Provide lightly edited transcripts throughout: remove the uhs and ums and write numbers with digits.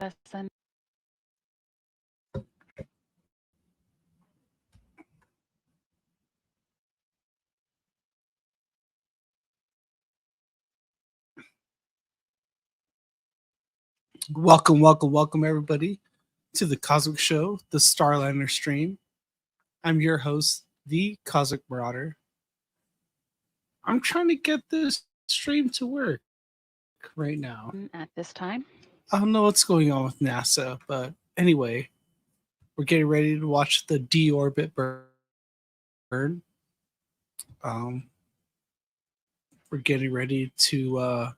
lesson. Welcome, everybody, to the Cosmic Show, the STARLINER stream. I'm your host, the Cosmic Marauder. I'm trying to get this stream to work right now. At this time, I don't know what's going on with NASA, but anyway, we're getting ready to watch the deorbit burn. We're getting ready to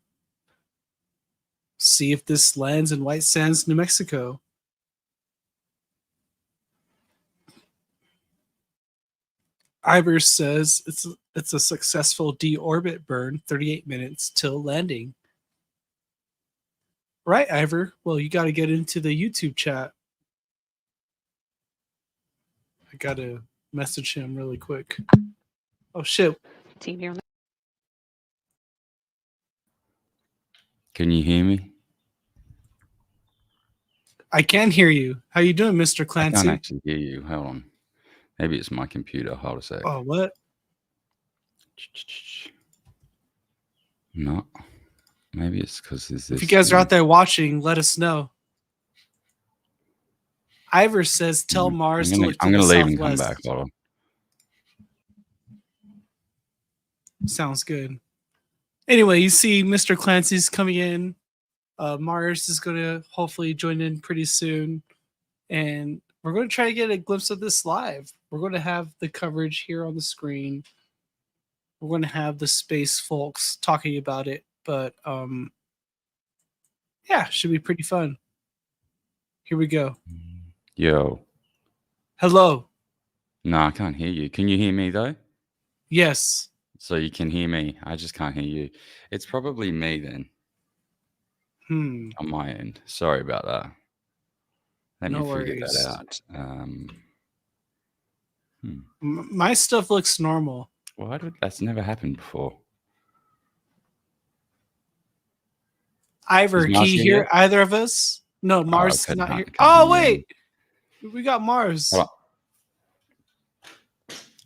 see if this lands in White Sands, New Mexico. Ivor says it's a successful deorbit burn, 38 minutes till landing. Right, Ivor? Well, you got to get into the YouTube chat. I got to message him really quick. Oh, shit. team here. Can you hear me? I can hear you. How you doing, Mr. I Clancy? can't actually hear you. Hold on. Maybe it's my computer. Hold a sec. Oh, what? No. Maybe it's because there's this. If you guys are out there watching, let us know. Ivor says, tell Mars to look to I'm the gonna leave and come southwest. back. Hold on. Sounds good. Anyway, you see Mr. Clancy's coming in. Mars is going to hopefully join in pretty soon. And we're going to try to get a glimpse of this live. We're going to have the coverage here on the screen. We're going to have the space folks talking about it. But yeah, should be pretty fun. Here we go. Yo. Hello. No, I can't hear you. Can you hear me though? Yes. So you can hear me. I just can't hear you. It's probably me then. On my end. Sorry about that. Let me figure that out. My stuff looks normal. Why did that's never happened before? Ivor, can you hear either of us? No, Mars is not here. Oh, wait. We got Mars.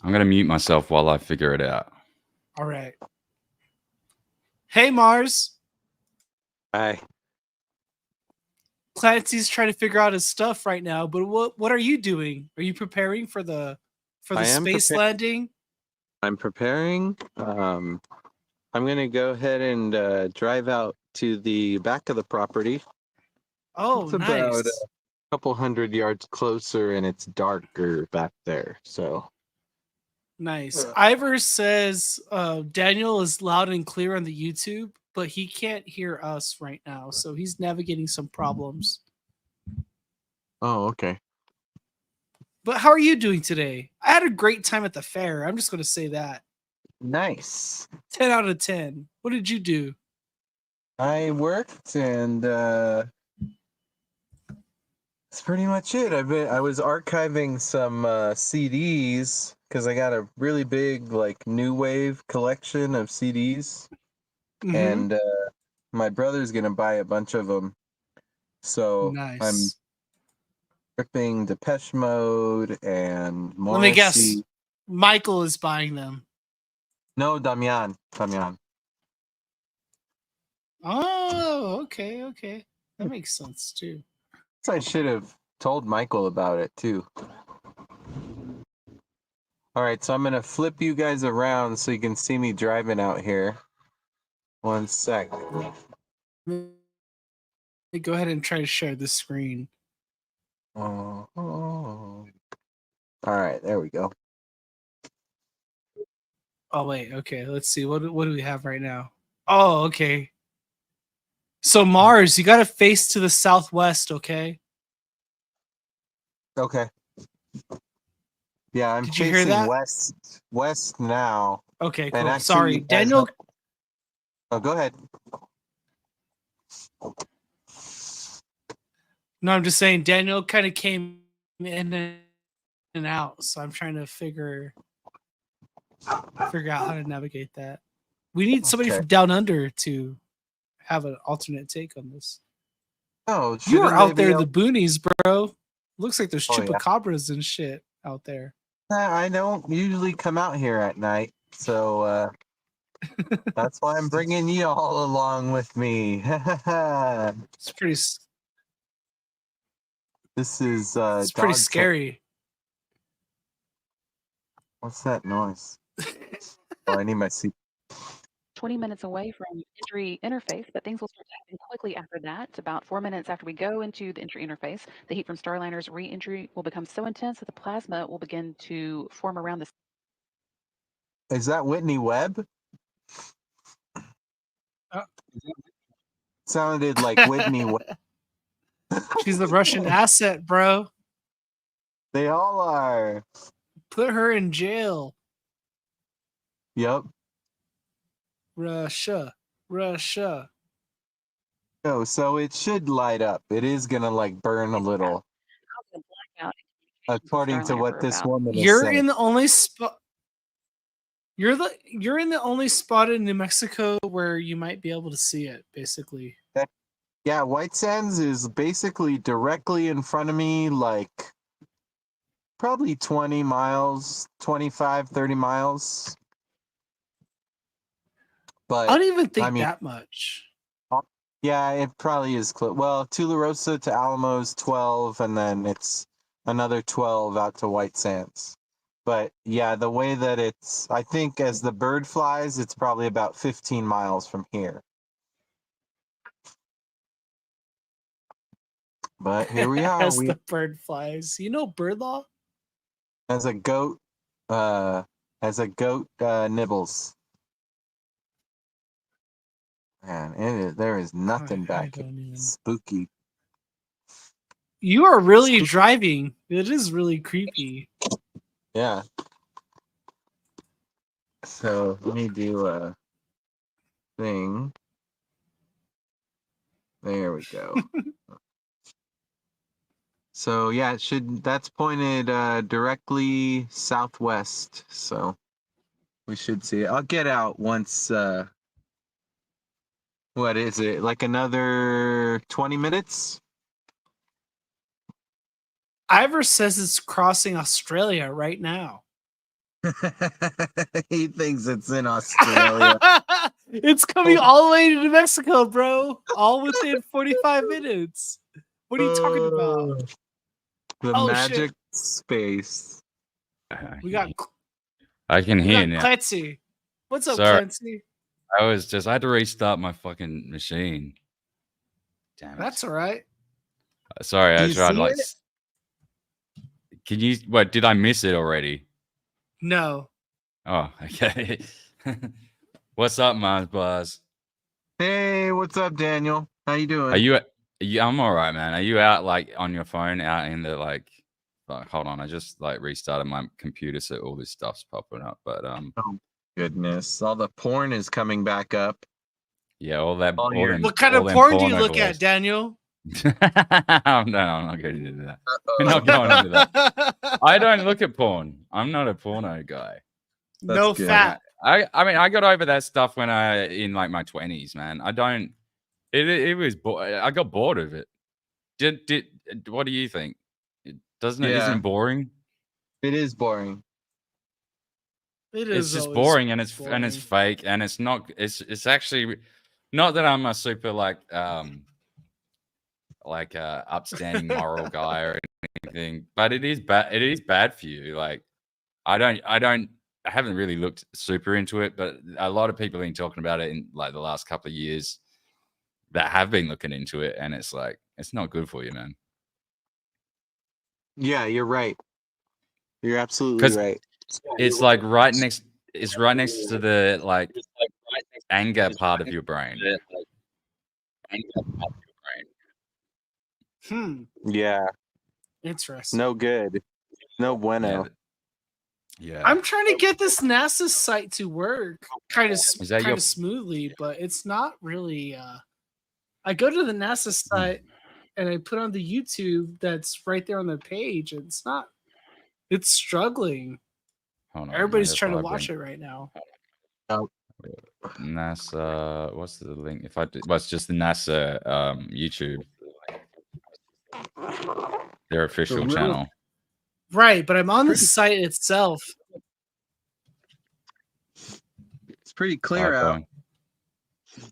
I'm going to mute myself while I figure it out. All right. Hey, Mars. Hi. Clancy's trying to figure out his stuff right now, but what are you doing? Are you preparing for the space landing? I'm preparing. I'm going to go ahead and drive out to the back of the property. Oh, it's nice. About a couple hundred yards closer, and it's darker back there. So nice. Ivor says Daniel is loud and clear on the YouTube, but he can't hear us right now, so he's navigating some problems. Oh, okay. But how are you doing today? I had a great time at the fair. I'm just going to say that. Nice. 10 out of 10. What did you do? I worked, and that's pretty much it. I was archiving some CDs because I got a really big new wave collection of CDs, and my brother's gonna buy a bunch of them. So nice. I'm ripping Depeche Mode and Morrissey. Let me guess. Michael is buying them. No, Damian. Oh, okay. That makes sense too. I should have told Michael about it too. All right, so I'm gonna flip you guys around so you can see me driving out here. 1 sec. Go ahead and try to share the screen. All right, there we go. Oh wait, okay. Let's see. What do we have right now? Oh, okay. So Mars, you got to face to the southwest, okay? Okay. Yeah, I'm Did you hear facing that? west now. Okay, cool. And actually, sorry, Daniel. Oh, go ahead. No, I'm just saying Daniel kind of came in and out, so I'm trying to figure out how to navigate that. We need somebody from down under to have an alternate take on this. Oh, You shouldn't are they out be there in able- the boonies, bro. Looks like there's Oh, yeah. chupacabras and shit out there. I don't usually come out here at night, so that's why I'm bringing you all along with me. It's pretty. This is It's pretty dog scary. What's that noise? Oh, I need my seat. 20 minutes away from entry interface, but things will start to happen quickly after that. About 4 minutes after we go into the entry interface, the heat from Starliner's re-entry will become so intense that the plasma will begin to form around the. Is that Whitney Webb? Sounded like Whitney Webb. She's the Russian asset, bro. They all are. Put her in jail. Yep. Russia. Oh, so it should light up. It is gonna like burn a little, causing a blackout in communications with according to Starliner what for this about woman is You're saying. in the only spot. You're in the only spot in New Mexico where you might be able to see it, basically. Yeah, White Sands is basically directly in front of me, like probably 20 miles, 25, 30 miles. But I don't even think I mean, that much. yeah, it probably is close. Well, Tularosa to Alamos 12, and then it's another 12 out to White Sands. But yeah, the way that I think as the bird flies, it's probably about 15 miles from here. But here we are. As the bird flies. You know bird law? As a goat nibbles. Man, there is nothing back here. Spooky. You are really driving. It is really creepy. Yeah. So let me do a thing. There we go. So yeah, that's pointed directly southwest. So we should see it. I'll get out once what is it? Like another 20 minutes? Ivor says it's crossing Australia right now. He thinks it's in Australia. It's coming all the way to New Mexico, bro. All within 45 minutes. What are you talking about? The Oh, magic shit. space. We got I can hear now. Clancy. What's up, Sorry. Clancy? I had to restart my fucking machine. Damn it. That's all right. Sorry, Do I you tried see like. it? Can you? What did I miss it already? No. Oh, okay. What's up, Mars Bars? Hey, what's up, Daniel? How you doing? Are you? I'm all right, man. Are you out like on your phone, out in the like? Hold on, I just like restarted my computer, so all this stuff's popping up. But Oh goodness, all the porn is coming back up. yeah, all that. What kind of porn do you look at, Daniel? No, I'm not going to do that. We're not going into that. I don't look at porn. I'm not a porno guy. No good. fat. I mean, I got over that stuff when in like my 20s, man. I don't. It was. I got bored of it. What do you think? Isn't it boring? It is boring. It's just boring, and it's fake, and it's not. It's actually not that I'm a super like upstanding moral guy or anything, but it is bad. It is bad for you. Like I haven't really looked super into it, but a lot of people have been talking about it in like the last couple of years that have been looking into it, and it's like it's not good for you, man. Yeah, you're right. You're absolutely right. It's like right next. It's right next to the like anger part of your brain. Yeah. Interesting. No good. No bueno. Yeah. I'm trying to get this NASA site to work kind of your- smoothly, but it's not really. I go to the NASA site and I put on the YouTube that's right there on the page, and it's not. It's struggling. Hold on, Everybody's trying to watch it right now. NASA. What's the link? If I do, well, it's just the NASA YouTube. Their official little- channel. Right, but I'm on the Pretty- site itself. It's pretty clear out. Okay.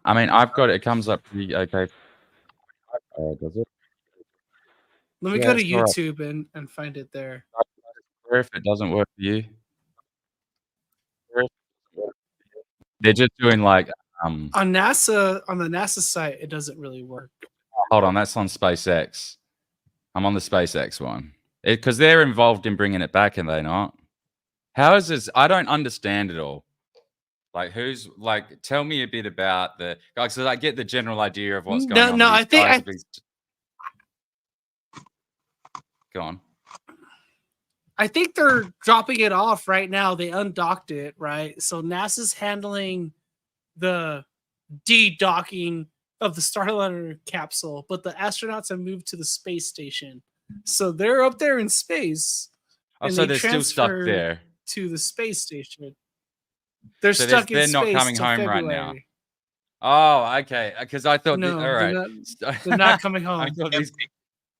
I mean, I've got it. It comes up pretty okay. Does it? Let me Yeah, go to it's all right. YouTube and find it there. Or if it doesn't work for you, they're just doing like On NASA, on the NASA site, it doesn't really work. hold on, that's on SpaceX. I'm on the SpaceX one because they're involved in bringing it back, and they not. How is this? I don't understand it all. Like, who's like? Tell me a bit about the guys, so I get the general idea of what's going on. No, These I think guys have been- Go on. I think they're dropping it off right now. They undocked it, right? So NASA's handling the de-docking of the Starliner capsule, but the astronauts have moved to the space station. So they're up there in space. Oh, and so they they're still stuck transferred there. to the space station. They're So stuck in they're space not coming till home right now. February. Oh, okay. Because I thought, No, all right, they're not coming I home. thought these,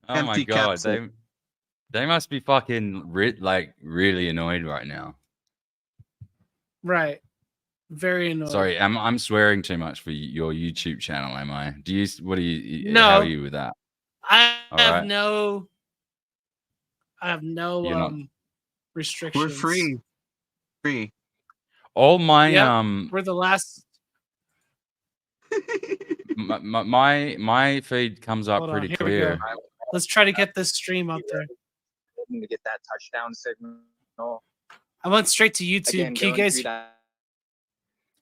oh my Empty god, capsule. they must be fucking really annoyed right now. Right. Very annoying. Sorry, I'm swearing too much for your YouTube channel, am I? Do you? What do you? No. How are you with that? I All have right. no You're not- restrictions. We're free. Free. All my Yep. We're the last. my feed comes up Hold on, pretty here we go. clear. Let's try to get this stream up there. To get that touchdown signal. I went straight to YouTube. Again, Can you going guys through that,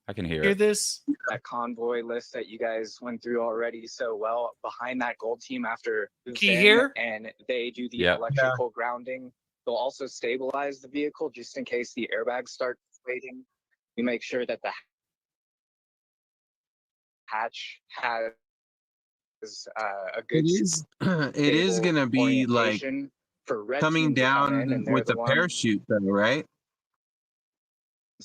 I can hear hear it. this? that convoy list that you guys went through already so well, behind that gold team after Can you hear? and they do the Yeah. electrical grounding. They'll also stabilize the vehicle just in case the airbags start waiting. We make sure that the hatch has a good It is stable gonna be like orientation for red coming team to come down in, and they're with the a ones parachute, though, right?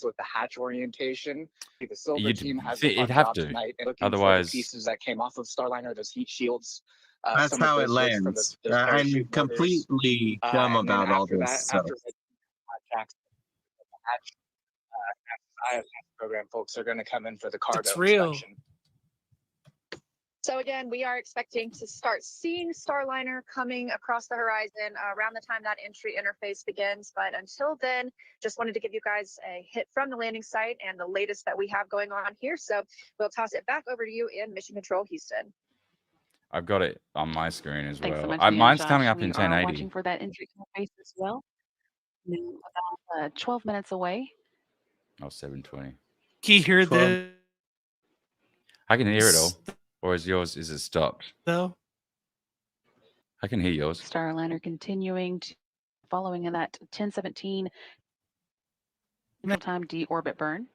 with the hatch orientation. The silver You'd team has thi- a fun it'd have job to. tonight and looking for Otherwise- the pieces that came off of Starliner, those heat shields. That's some of how it those bits from lands. those I'm parachute motors. completely dumb And then about all after this. that, So. after the hatch IFS program folks are going to come in for the cargo It's real. inspection. So again, we are expecting to start seeing Starliner coming across the horizon around the time that entry interface begins. But until then, just wanted to give you guys a hit from the landing site and the latest that we have going on here. So we'll toss it back over to you in Mission Control, Houston. I've got it on my screen as Thanks so well. much, Leah, Mine's Josh. coming up We in are 1080. watching for that entry interface as well. Now, about 12 minutes away. Oh, 720. Can you hear 12. this? I can hear it all. Or is it stopped? Though? I can hear yours. Starliner continuing to following in that 1017 time deorbit burn.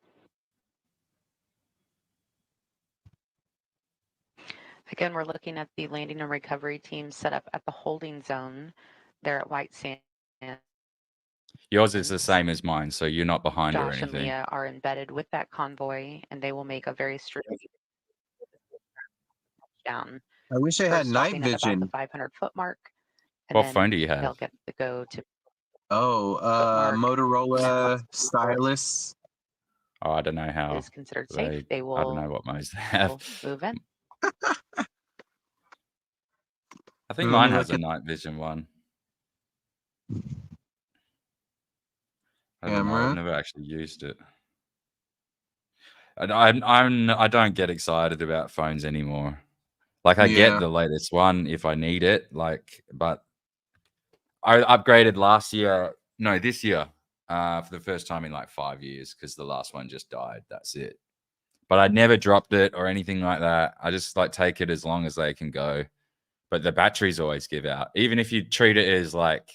Again, we're looking at the landing and recovery team set up at the holding zone there at White Sand. Yours is the same as mine, so you're not behind or Josh and anything. Leah are embedded with that convoy, and they will make a very strategic touchdown. I wish I had First night stopping at about the vision. 500-foot mark. And What then phone do you they'll have? get to go to Oh, Mark. Motorola stylus. Oh, I don't know how. is considered safe. They I don't will know what modes they have. move in. I think Let mine me has look a night vision one. I don't know. Camera. I've never actually used it. And I don't get excited about phones anymore. Like I Yeah. get the latest one if I need it, like, but I upgraded this year, for the first time in like 5 years because the last one just died. That's it. But I never dropped it or anything like that. I just like take it as long as they can go. But the batteries always give out, even if you treat it as like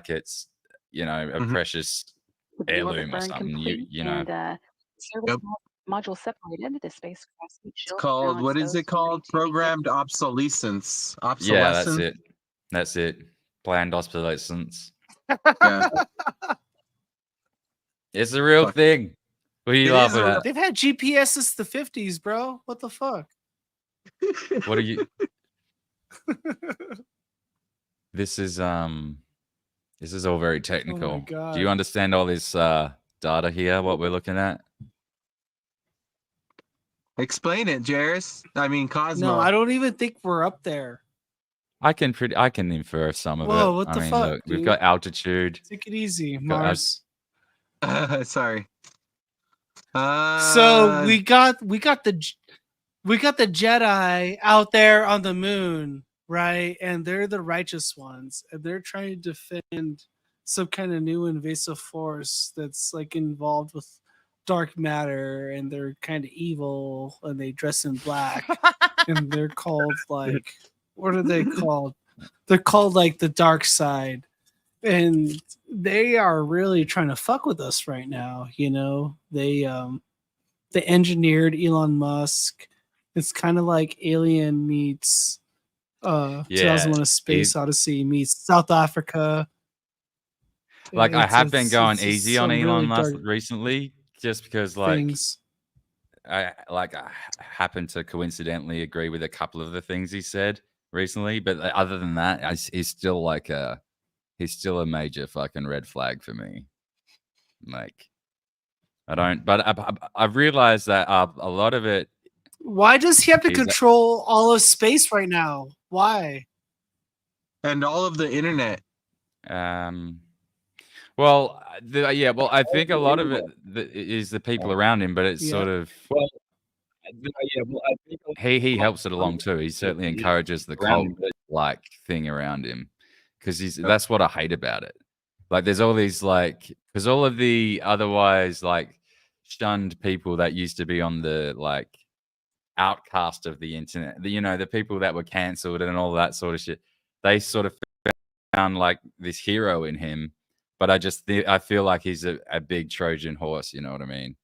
it's a Mhm. precious With the heirloom orbit or burn something. complete You know. and service Yep. module separated. The spacecraft heat It's shield called, balance what is goes it called? to ready to begin. Programmed obsolescence. Yeah, that's Obsolescence. it. That's it. Planned obsolescence. Yeah. It's a real Fuck. thing. What are you It is laughing a at? They've had GPS since the 50s, bro. What the fuck? What are you? This is all very technical. Do God. you understand all this data here? What we're looking at? Explain it, Jairus. I mean, Cosmo. No, I don't even think we're up there. I can infer some of Whoa, it. what I the mean, fuck, look, we've dude? got altitude. Take it easy, got Mars. Sorry. So we got the Jedi out there on the moon, right? And they're the righteous ones, and they're trying to defend some kind of new invasive force that's like involved with dark matter, and they're kind of evil, and they dress in black, and they're called like, what are they called? They're called like the dark side, and they are really trying to fuck with us right now. You know, they engineered Elon Musk. It's kind of like Alien meets 2001: A Space Odyssey meets South Africa. Like, I have been going it's easy on some Elon really Musk dark recently, just because like things. I happen to coincidentally agree with a couple of the things he said recently, but other than that, he's still like he's still a major fucking red flag for me. Like, I don't, but I've realized that a lot of it. Why does he have to He's- control all of space right now? Why? And all of the internet. Well, well, I think a lot of it is the people around him, but it's Yeah. sort of he helps it along too. He certainly encourages the cult like thing around him, because that's what I hate about it. Like, there's all these like, because all of the otherwise like shunned people that used to be on the like outcast of the internet, the people that were cancelled and all that sort of shit, they sort of found like this hero in him. But I feel like he's a big Trojan horse, you know what I mean?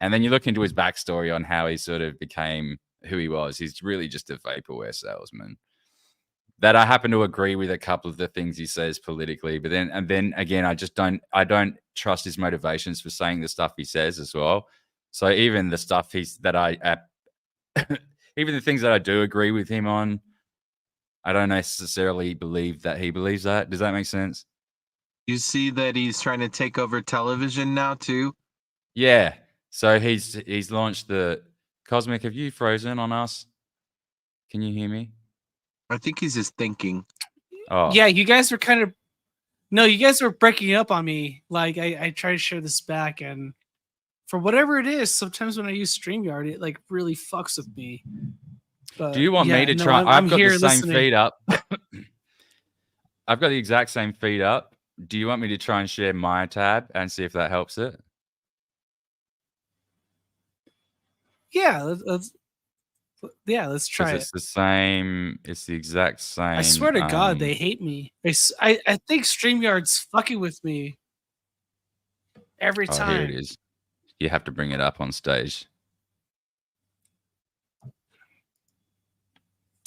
And then you look into his backstory on how he sort of became who he was. He's really just a vaporware salesman. That I happen to agree with a couple of the things he says politically, but then again, I don't trust his motivations for saying the stuff he says as well. So even the stuff even the things that I do agree with him on, I don't necessarily believe that he believes that. Does that make sense? You see that he's trying to take over television now too? Yeah. So he's launched the Cosmic. Have you frozen on us? Can you hear me? I think he's just thinking. Oh. Yeah, you guys were breaking up on me. Like I try to share this back, and for whatever it is, sometimes when I use StreamYard, it like really fucks with me. But do you want me to try? I've got the same feed up. I've got the exact same feed up. Do you want me to try and share my tab and see if that helps it? Yeah, let's try it. It's the same. It's the exact same. I swear to God, they hate me. I think StreamYard's fucking with me every time. Here it is. You have to bring it up on stage.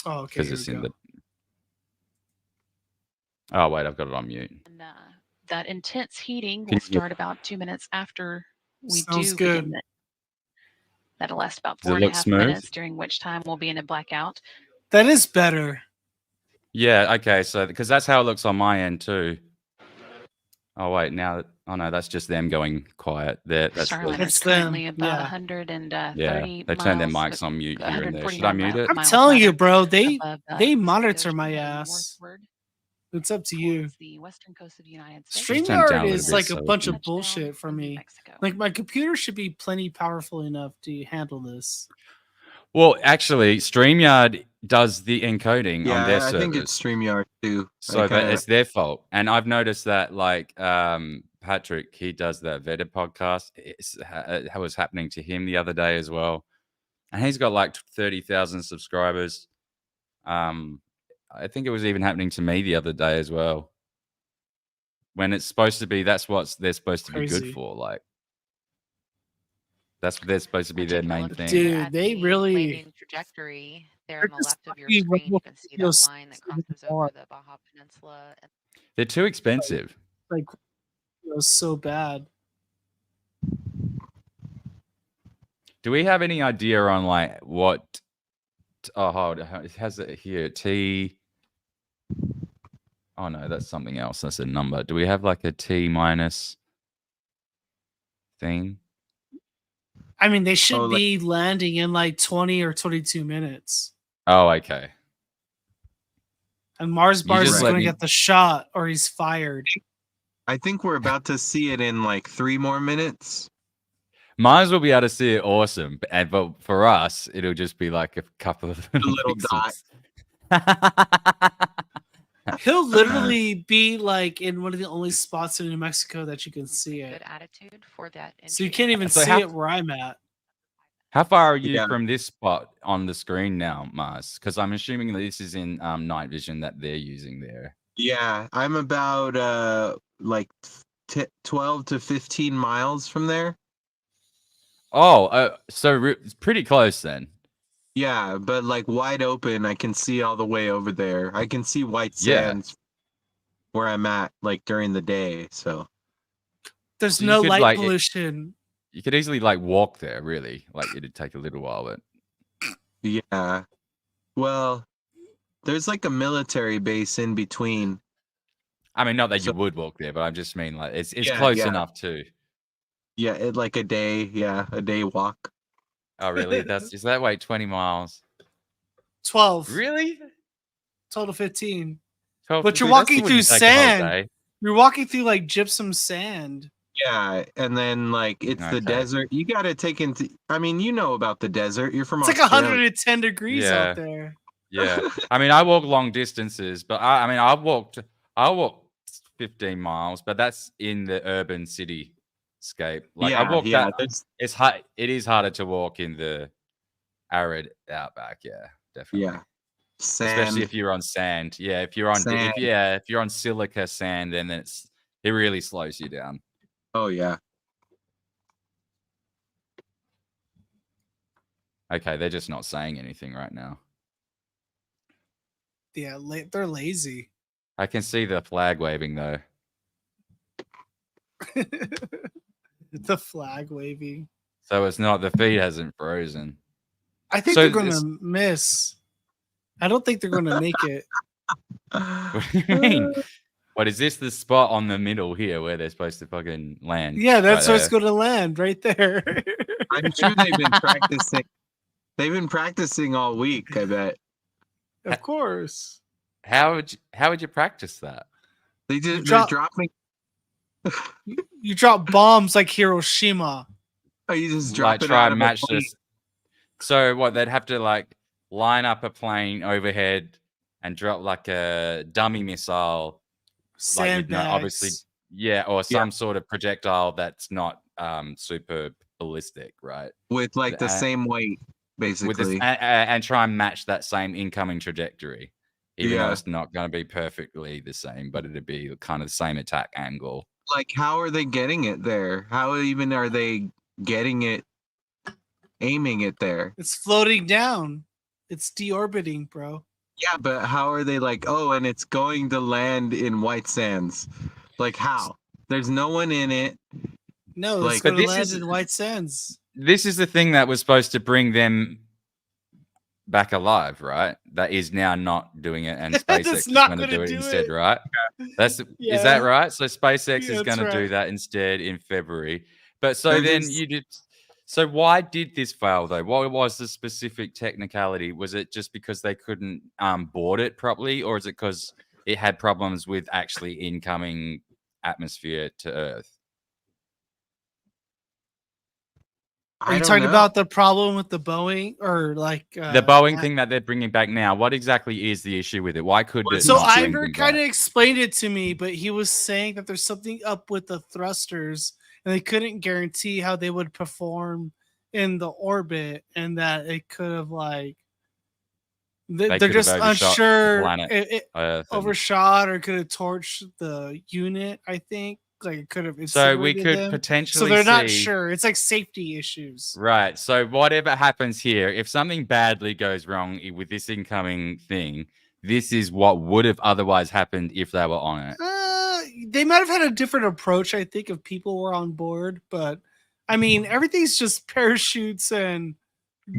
Oh, okay. Because it's in the. Oh wait, I've got it on mute. And that intense heating will start about 2 minutes after we Sounds do good. begin it. That'll last about Does it 4.5 look smooth? minutes, during which time we'll be in a blackout. That is better. Yeah. Okay. So because that's how it looks on my end too. Oh wait, now. Oh no, that's just them going quiet. Starliner's currently about 130 yeah, they turn their miles mics on mute here and there. Should 149 I mute it? I'm miles telling you, rather, bro. They above the monitor Pacific my Ocean ass. northward It's up to you. towards the western coast of the United States. Just turn it down StreamYard a is little like bit a so we bunch can- of bullshit for in me. Mexico. Like my computer should be plenty powerful enough to handle this. Well, actually, StreamYard does the encoding on their Yeah, I servers. think it's StreamYard too. So that it's their fault. And I've noticed that, like, Patrick, he does that Veda podcast. It was happening to him the other day as well. And he's got like 30,000 subscribers. I think it was even happening to me the other day as well. When it's supposed to be, that's what they're supposed to be Crazy. good for. Like, they're supposed to be their main thing. Dude, At they the really- landing trajectory there on They're the just left of your fucking screen. You little can see that videos line that with crosses the over bar. the Baja Peninsula. They're too expensive. Like it was so bad. Do we have any idea on like what Oh, hold on. It has it here. T. Oh no, that's something else. That's a number. Do we have like a T minus thing? I mean, they should Oh, be landing in like 20 or 22 minutes. Oh, okay. And Mars You Bars just is let going to me. get the shot or he's fired. I think we're about to see it in like 3 more minutes. Mars will be able to see it awesome, but for us, it'll just be like a couple of A little dot. pixels. He'll literally be like in one of the only spots in New Mexico that you can see it. Good attitude for that. So you entry can't even So see how- it where I'm at. How far are you Yeah. from this spot on the screen now, Mars? Because I'm assuming that this is in night vision that they're using there. Yeah, I'm about like 12 to 15 miles from there. Oh, so it's pretty close then. Yeah, but like wide open, I can see all the way over there. I can see white Yeah. sands where I'm at, like during the day. So There's So you no could, light like, pollution. You could easily like walk there, really. Like it'd take a little while, but yeah, well, there's like a military base in between. I mean, not that you So- would walk there, but I just mean like it's Yeah, close yeah. enough too. Yeah, like a day walk. Oh, really? Is that wait 20 miles? 12. Really? Total 15. 12 But you're that's walking wouldn't through take a whole sand. day. You're walking through like gypsum sand. Yeah, and then like it's the Okay. desert. You got to take into. I mean, you know about the desert. You're from It's like Australia. 110 degrees Yeah. out there. Yeah. I mean, I walk long distances, but I walked 15 miles, but that's in the urban cityscape. Like I walked that. It's hard. It is harder to walk in the arid outback. Yeah, definitely. Yeah, sand. Especially if you're on sand. Yeah, if you're on Sand. if you're on silica sand, then it really slows you down. Oh yeah. Okay, they're just not saying anything right now. Yeah, they're lazy. I can see the flag waving though. The flag waving. So it's not the feed hasn't frozen. I think So they're going this- to miss. I don't think they're going to make it. What do you mean? What is this the spot on the middle here where they're supposed to fucking land? Yeah, that's right where it's there? going to land, right there. I'm sure they've been practicing. They've been practicing all week. I bet Of course. How would you practice that? they're drop- dropping. You drop bombs like Hiroshima. Oh, you just drop Like it try out and of match a plane. this. So what? They'd have to like line up a plane overhead and drop like a dummy missile. Like with Sandbags. obviously, yeah, or some sort of projectile that's not super ballistic, right? with like the Uh, same weight, basically. With this, and try and match that same incoming trajectory, even though Yeah. it's not going to be perfectly the same, but it'd be kind of the same attack angle. Like, how are they getting it there? How even are they getting it, aiming it there? It's floating down. It's deorbiting, bro. Yeah, but how are they like, oh, and it's going to land in White Sands? Like, how? There's no one in it. No, Like- it's going But to this land is- in White Sands. This is the thing that was supposed to bring them back alive, right? That is now not doing it, and SpaceX That's is not going to gonna do it do instead, it. right? Is Yeah. that right? So SpaceX Yeah, is going to that's do right. that instead in February. But so They're then just- you did. So why did this fail though? What was the specific technicality? Was it just because they couldn't board it properly, or is it because it had problems with actually incoming atmosphere to Earth? Are I you don't talking know. about the problem with the Boeing or like The Boeing thing that they're bringing back now. What exactly is the issue with it? Why could it So not bring Ivor them kind of back? explained it to me, but he was saying that there's something up with the thrusters and they couldn't guarantee how they would perform in the orbit, and that it could have like They they're could have just overshot the unsure planet, it Earth and- overshot or could have torched the unit. I think like it could have So we incinerated could them. potentially So they're not see- sure. It's like safety issues. Right. So whatever happens here, if something badly goes wrong with this incoming thing, this is what would have otherwise happened if they were on it. They might have had a different approach, I think, if people were on board. But I mean, everything's just parachutes and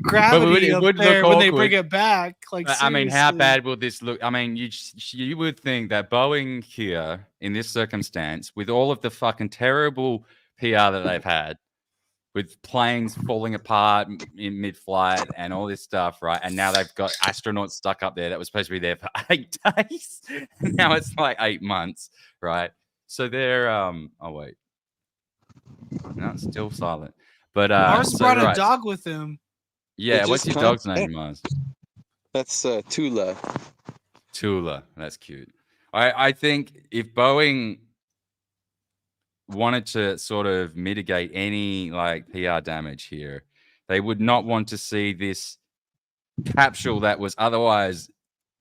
gravity up would look there when they awkward. bring it back. Like, I mean, how seriously. bad will this look? I mean, you would think that Boeing here, in this circumstance, with all of the fucking terrible PR that they've had, with planes falling apart in mid-flight and all this stuff, right? And now they've got astronauts stuck up there that was supposed to be there for 8 days. And now it's like 8 months, right? So they're oh wait. No, it's still silent. But Mars so brought a right. dog with him. Yeah, what's just your dog's name, Mars? That's Tula. Tula. That's cute. I think if Boeing wanted to sort of mitigate any like PR damage here, they would not want to see this capsule that was otherwise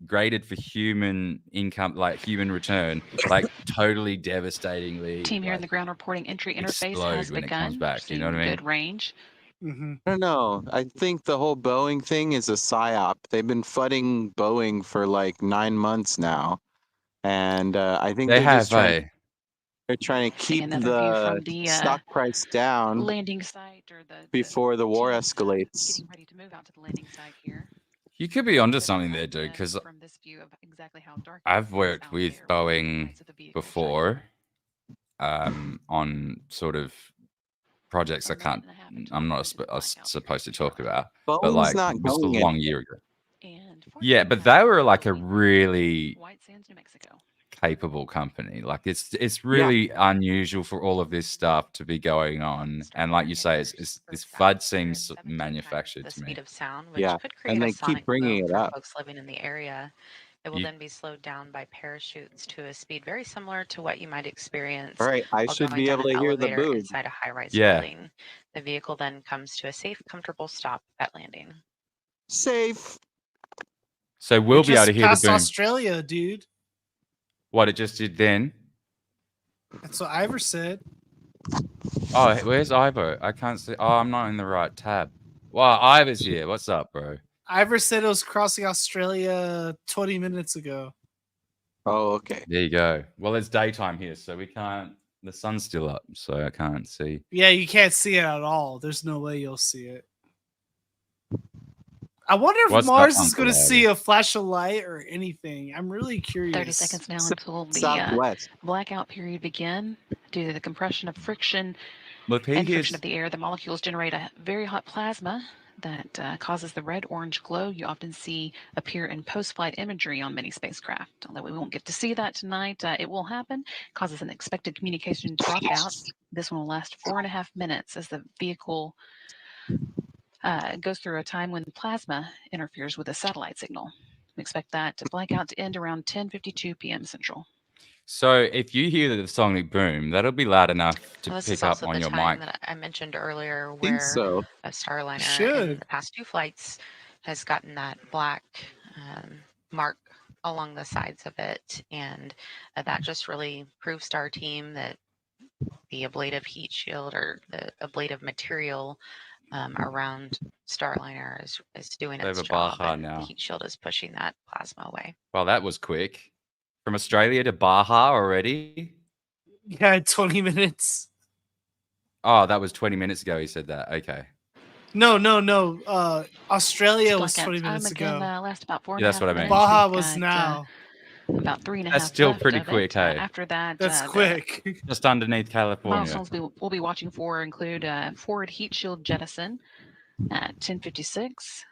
graded for human income, like human return, like totally devastatingly Team here in like, the ground reporting entry interface explode has when it comes begun. back. You know what I Seeing mean? Good range. Mm-hmm. I don't know. I think the whole Boeing thing is a psyop. They've been fudding Boeing for like 9 months now, and I think They they're just have trying. They're trying to Seeing keep another view the from the stock price down landing site or the before the war team, escalates. getting ready to move out to the landing site here. You could be onto Get a something good there, dude, idea because from this view of exactly how dark it I've is worked out with there the Boeing lights of the vehicle shining. before on sort of projects A I can't, minute and a half until I'm we not go into the blackout supposed to period. talk about, but Boeing's like not just a going long anywhere. year ago. And Yeah, but they were like a really White Sands, New Mexico. capable company. Like it's Yeah. really unusual for all of this stuff to be going on, and like you say, it's this FUD seems manufactured the to speed me. of sound, which Yeah, could and create a they keep sonic bringing boom it for up. folks living in the area. It will You- then be slowed down by parachutes to a speed very similar to what you might experience All right, I while should going be down able an to hear the elevator boom. inside a high-rise Yeah. building. The vehicle then comes to a safe, comfortable stop at landing. Safe. So we'll be able Just to hear the past boom. Australia, dude. What it just did then. That's what Ivor said. Oh, where's Ivo? I can't see. Oh, I'm not in the right tab. Well, Ivor's here. What's up, bro? Ivor said it was crossing Australia 20 minutes ago. Oh, okay. There you go. Well, it's daytime here, so we can't. The sun's still up, so I can't see. Yeah, you can't see it at all. There's no way you'll see it. I wonder if What's up, Mars is going to Uncle see a flash of light or anything. I'm really curious. 30 seconds now until the Southwest. blackout period begin. Due to the compression of friction Look, he and hears. friction of the air, the molecules generate a very hot plasma that causes the red-orange glow you often see appear in post-flight imagery on many spacecraft. Although we won't get to see that tonight, it will happen. Causes an expected communication dropout. This one will last 4.5 minutes as the vehicle goes through a time when plasma interferes with a satellite signal. We expect that blackout to end around 10:52 p.m. Central. So if you hear the sonic boom, that'll be loud enough to Well, this pick is up also on the your time mic. that I mentioned earlier I think where so. a Starliner in Should. the past 2 flights has gotten that black mark along the sides of it. And that just really proves to our team that the ablative heat shield or the ablative material around Starliner is doing They have its a job, Baja and now. the heat shield is pushing that plasma away. Well, that was quick. From Australia to Baja already? Yeah, 20 minutes. Oh, that was 20 minutes ago. He said that. Okay. No. Australia was Blackout 20 time minutes again ago. lasts about 4.5 Yeah, that's what I minutes. mean. Baja We've was got, now. about 3.5 That's still left pretty of quick, it. hey? After that, That's the quick. Just underneath California. milestones we'll be watching for include forward heat shield jettison at 10:56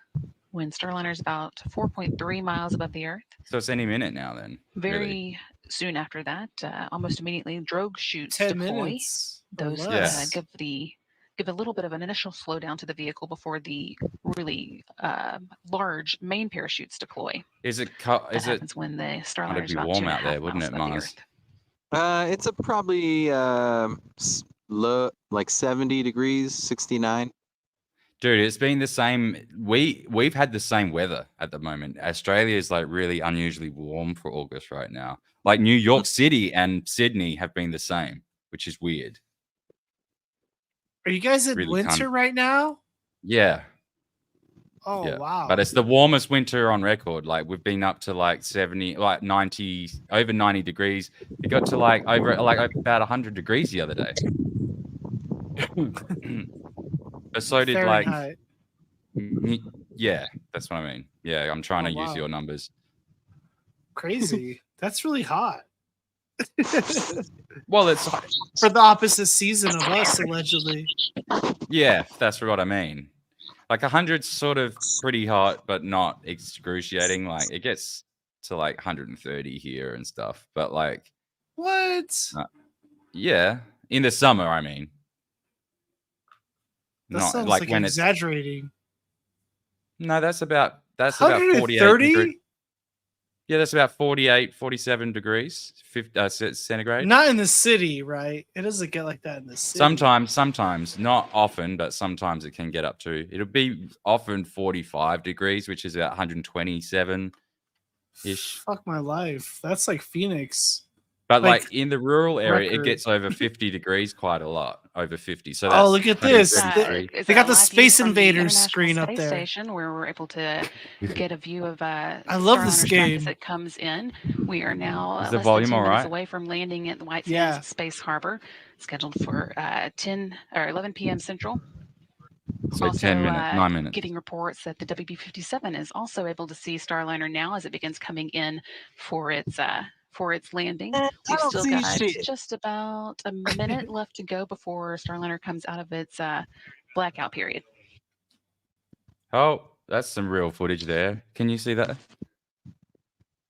when Starliner is about 4.3 miles above the Earth. So it's any minute now then. Really. Very soon after that, almost immediately, drogue chutes 10 deploy. minutes. or Those less. give a little bit of an initial slowdown to the vehicle before the really large main parachutes deploy. Is it That is it happens when the Starliner it'd is be about warm 2.5 out there, wouldn't miles it, above the Mars? Earth. It's a probably low, like 70 degrees, 69. Dude, it's been the same. We've had the same weather at the moment. Australia is like really unusually warm for August right now. Like New York City and Sydney have been the same, which is weird. Are you guys in Really winter right now? Yeah. Oh, Yeah. wow. But it's the warmest winter on record. Like we've been up to like 70, like 90, over 90 degrees. It got to like over like about 100 degrees the other day. But so did like Fahrenheit. Yeah, that's what I mean. Yeah, I'm trying Oh, to use wow. your numbers. Crazy. That's really hot. Well, it's For the opposite season of us, allegedly. yeah, that's what I mean. Like 100's sort of pretty hot, but not excruciating. Like it gets to like 130 here and stuff, but like What? yeah, in the summer, I mean. That Not sounds like like when it's exaggerating. no, that's about 48 degrees. 130? Yeah, that's about 48, 47 degrees centigrade. Not in the city, right? It doesn't get like that in the city. Sometimes, not often, but sometimes it can get up to. It'll be often 45 degrees, which is about 127 ish. Fuck my life. That's like Phoenix. But Like, like in the rural area, record. it gets over 50 degrees quite a lot, over 50. So Oh, that's look at this. 133. They got the live view Space from the Invaders International screen up Space there. Station, where we're able to get a view of I love this Starliner's track game. as it comes in. We are now Is the less volume than 10 all minutes right? away from landing at the White Yeah. Sands Space Harbor, scheduled for 10 or 11 p.m. Central. So Also, 10 minutes, 9 minutes. getting reports that the WB-57 is also able to see Starliner now as it begins coming in for its landing. We've still got just about a minute left to go before Starliner comes out of its blackout period. Oh, that's some real footage there. Can you see that?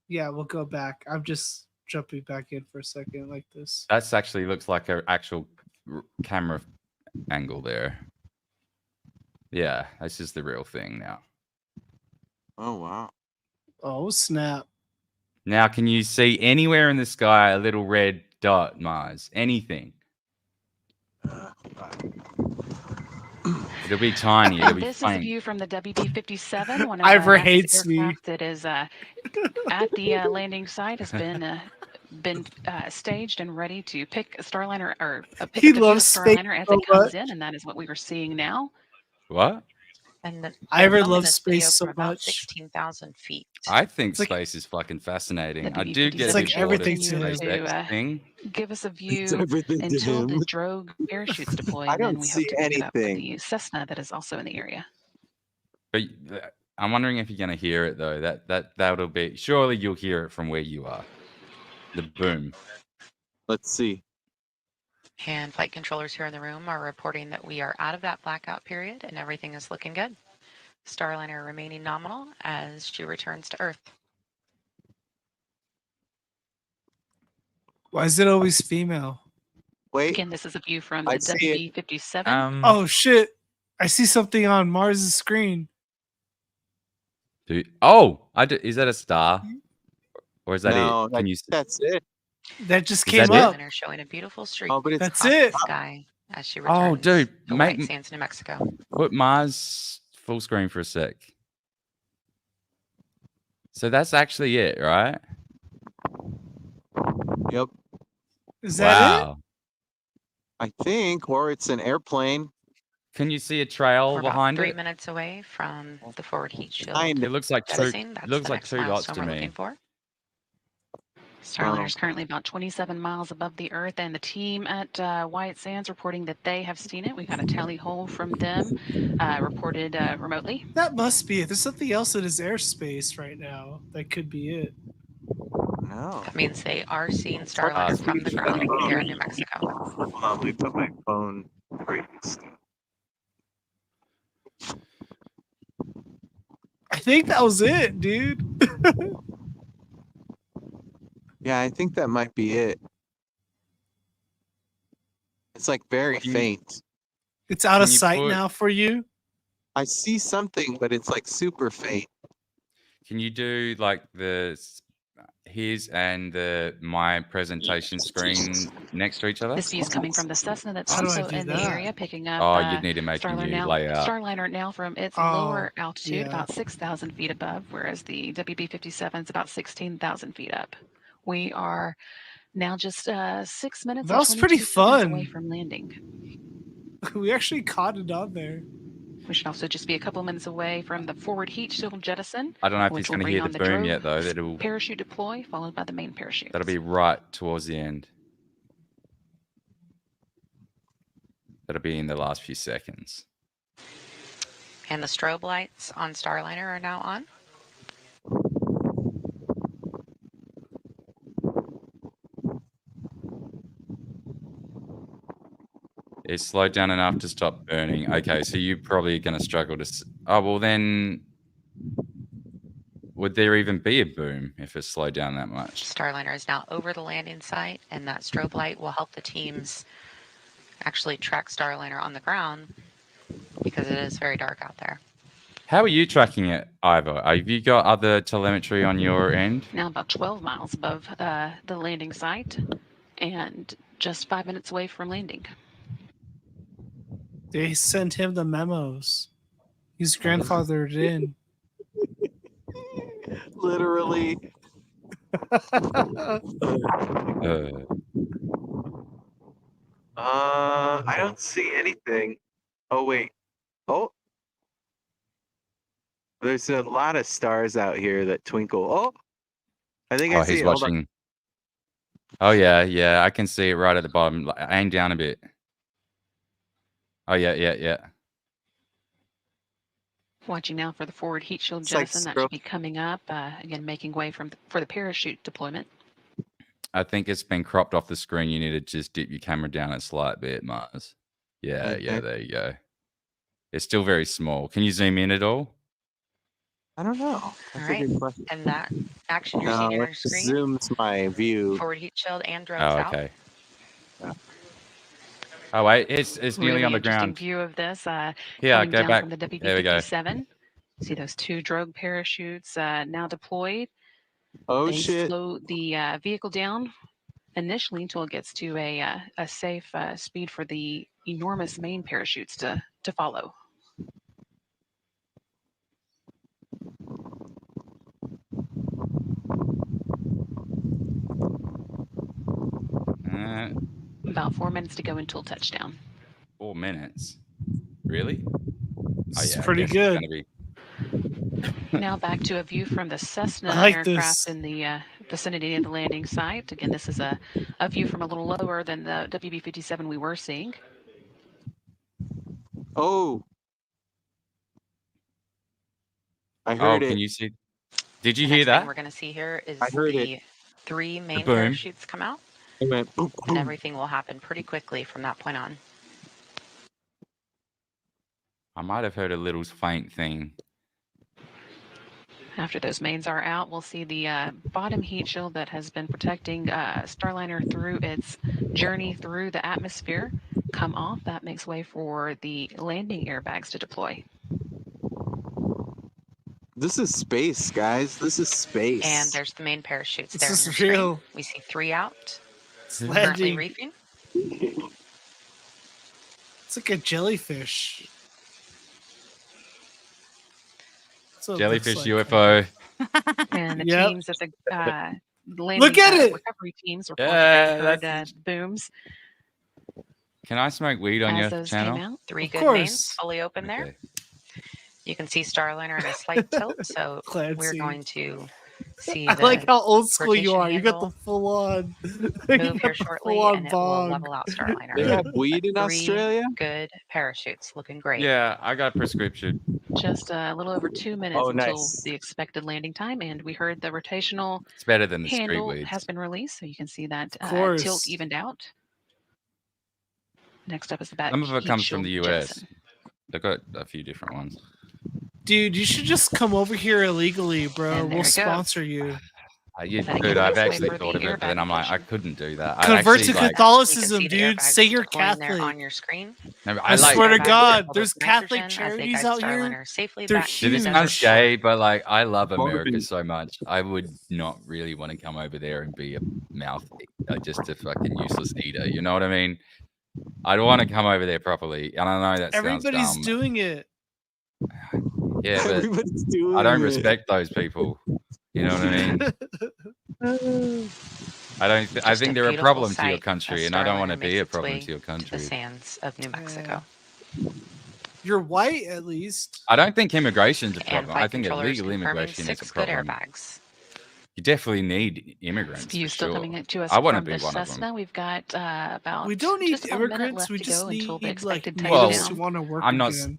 Yeah, we'll go back. I'm just jumping back in for a second like this. That's actually looks like an actual camera angle there. Yeah, this is the real thing now. Oh wow. Oh, snap. Now, can you see anywhere in the sky a little red dot, Mars? Anything? It'll be tiny. It'll be This is a faint. view from the WB-57. One of Ivor NASA's hates me. aircraft that is at the landing site has been staged and ready to pick a Starliner or pick He up the view of loves space Starliner as so it comes much. in, and that is what we are seeing now. What? And Ivor filming loves this video space so from about much. 16,000 feet. I think It's like- space is fucking fascinating. The I do get WB-57 a like bit bored of everything the to him. SpaceX thing. Give us a It's view everything to until the him. drogue parachutes deploy, I and then don't we see hope to pick it up with anything. the Cessna that is also in the area. But I'm wondering if you're going to hear it though. That'll be surely you'll hear it from where you are. The boom. Let's see. And flight controllers here in the room are reporting that we are out of that blackout period and everything is looking good. Starliner remaining nominal as she returns to Earth. Why is it always female? Wait. Again, this is a view from I the see it. WB-57. Oh, shit. I see something on Mars' screen. Dude. Oh, is that a star? Or is that No, it? Can you see? that's it. That just Is came that it? up. Starliner showing a beautiful streak Oh, but it's That's across it. the sky as she Oh, returns dude, to make- White Sands, New Mexico. Put Mars full screen for a sec. So that's actually it, right? Yep. Is that it? Wow. I think, or it's an airplane. Can you see a trail We're about behind 3 it? minutes away from the forward heat shield. Kind It looks like two. jettisoning. That's It looks the like next two dots milestone to we're me. looking for. Starliner is currently about 27 miles above the Earth, and the team at White Sands reporting that they have seen it. We got a tally hole from them reported remotely. That must be it. There's something else in his airspace right now. That could be it. No. That means they are seeing Starliner from the ground here in New Mexico. Hold on, let me put my phone breaks. I think that was it, dude. Yeah, I think that might be it. It's like very faint. It's out of Can you sight put- now for you. I see something, but it's like super faint. Can you do like his and my presentation screen next to each other? This view is coming from the Cessna that's How do I also do in the that? area, picking up Oh, you'd need to make a Starliner new now, layout. Starliner now from its Oh, lower altitude, yeah. about 6,000 feet above, whereas the WB-57 is about 16,000 feet up. We are now just 6 minutes That and was 22 pretty seconds fun. away from landing. We actually caught it on there. We should also just be a couple of minutes away from the forward heat shield jettison, I don't know if which he's will going to bring hear the on the boom drogue yet, though. That'll parachute deploy, followed by the main parachute. be right towards the end. That'll be in the last few seconds. And the strobe lights on Starliner are now on. It's slowed down enough to stop burning. Okay, so you're probably going to struggle to... Oh, well then... Would there even be a boom if it's slowed down that much? Starliner is now over the landing site, and that strobe light will help the teams actually track Starliner on the ground because it is very dark out there. How are you tracking it, Ivor? Have you got other telemetry on your end? Now about 12 miles above the landing site and just 5 minutes away from landing. They sent him the memos. He's grandfathered in. Literally. I don't see anything. Oh wait. Oh. There's a lot of stars out here that twinkle. Oh. I think I see he's it. Hold on. watching. Oh yeah, I can see it right at the bottom. Aim down a bit. Oh yeah. Watching now for the forward heat shield It's like jettison. That should be coming up. Again, making way for the parachute deployment. I think it's been cropped off the screen. You need to just dip your camera down a slight bit, Mars. Yeah, Okay. there you go. It's still very small. Can you zoom in at all? I don't know. That's All right. a good question. And that action you're seeing on your screen, Zooms my view. forward heat shield and drones Oh, out. okay. Oh wait, it's nearly Really on the interesting ground. view of this. Yeah, coming go down back. from the There we go. WB-57. See those 2 drogue parachutes now deployed. Oh They shit. slow the vehicle down initially until it gets to a safe speed for the enormous main parachutes to follow. About 4 minutes to go until touchdown. 4 minutes. Really? It's I pretty guess good. It's gonna be... Now back to a view from the Cessna I like aircraft this. in the vicinity of the landing site. Again, this is a view from a little lower than the WB-57 we were seeing. Oh. I heard it. Can you see? Did you The hear next thing that? we're going to see here is I heard the it. 3 main boom. parachutes come out, It went boom, and boom. everything will happen pretty quickly from that point on. I might have heard a little faint thing. After those mains are out, we'll see the bottom heat shield that has been protecting Starliner through its journey through the atmosphere come off. That makes way for the landing airbags to deploy. This is space, guys. This is space. And there's the main parachutes This there on is your screen. real. We see 3 out, It's currently landing. reefing. It's like a jellyfish. That's what it Jellyfish looks like. UFO. And the Yep. teams at the landing Look at it! recovery teams were Yeah, heard that's- booms Can I smoke weed on as your those channel? came out. 3 Of good course. mains fully open there. Okay. You can see Starliner in a slight tilt, so we're Clancy. going to see I the like how old school you rotation are. You got the handle full on. move here shortly, and it will level out They Starliner. have weed in 3 Australia? good parachutes, looking great. Yeah, I got a prescription. Just a little over 2 minutes Oh, until nice. the expected landing time, and we heard the rotational It's better than the street handle weeds. has been released, so you can see that Of course. tilt evened out. Next up is the back. Some of it heat comes from shield the US. jettison. They've got a few different ones. Dude, you should just come over here illegally, bro. And there We'll we go. sponsor you. Yeah, But again, dude, I've this way actually for thought the of it, but then I'm like, I airbag couldn't do that. Convert actually, to like, Catholicism, You can see the dude. airbags Say you're deploying there Catholic. on your screen. no, I like, swear to Airbags God, absorb there's nitrogen Catholic as they charities guide out here. Starliner safely They're back to the This huge. sounds desert. gay, but like, I love Morbid. America so much. I would not really want to come over there and be a mouth, just a fucking useless eater. You know what I mean? I'd want to come over there properly, and I know that sounds Everybody's dumb. doing it. Yeah, but Everybody's doing I don't it. respect those people. You know what I mean? I don't. I Just think a they're a beautiful problem to your sight country, as and I don't want to Starliner be makes a its problem way to your to the country. sands of New Mexico. You're white, at least. I don't think immigration's a And problem. I flight think controllers illegal confirming immigration is 6 a good problem. airbags. You definitely need immigrants. View For still sure. coming to us I want to from be the one of Cessna. them. We've got about We don't need just about a minute immigrants. left We to just go need until the like expected natives touchdown. who want to work I'm not. again.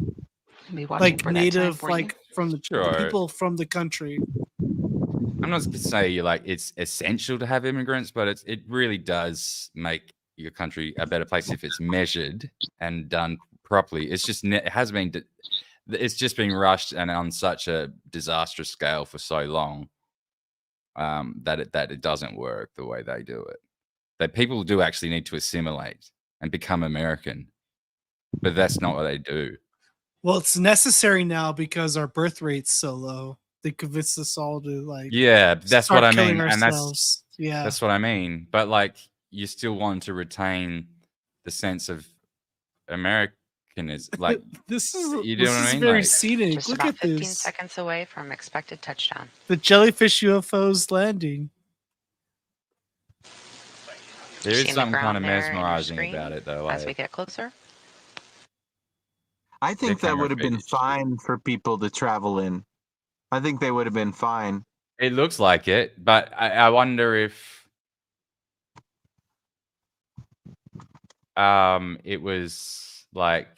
I'll be watching like for that time native, for you. like from the Sure. people from the country. I'm not going to say like it's essential to have immigrants, but it really does make your country a better place if it's measured and done properly. It's just it has been it's just been rushed and on such a disastrous scale for so long that it doesn't work the way they do it. That people do actually need to assimilate and become American, but that's not what they do. Well, it's necessary now because our birth rate's so low. They convinced us all to like Yeah, that's what start I killing mean, and ourselves. Yeah, that's what I mean. But like, you still want to retain the sense of Americanism. Like, this is you know what I mean? very Like, scenic. Just Look about at 15 this. seconds away from expected touchdown. The jellyfish UFO's landing. there is Seeing the something kind ground of there in your mesmerizing screen about it, though. as we Like, get closer. I think that camera would have been footage. fine for people to travel in. I think they would have been fine. It looks like it, but I wonder if it was like,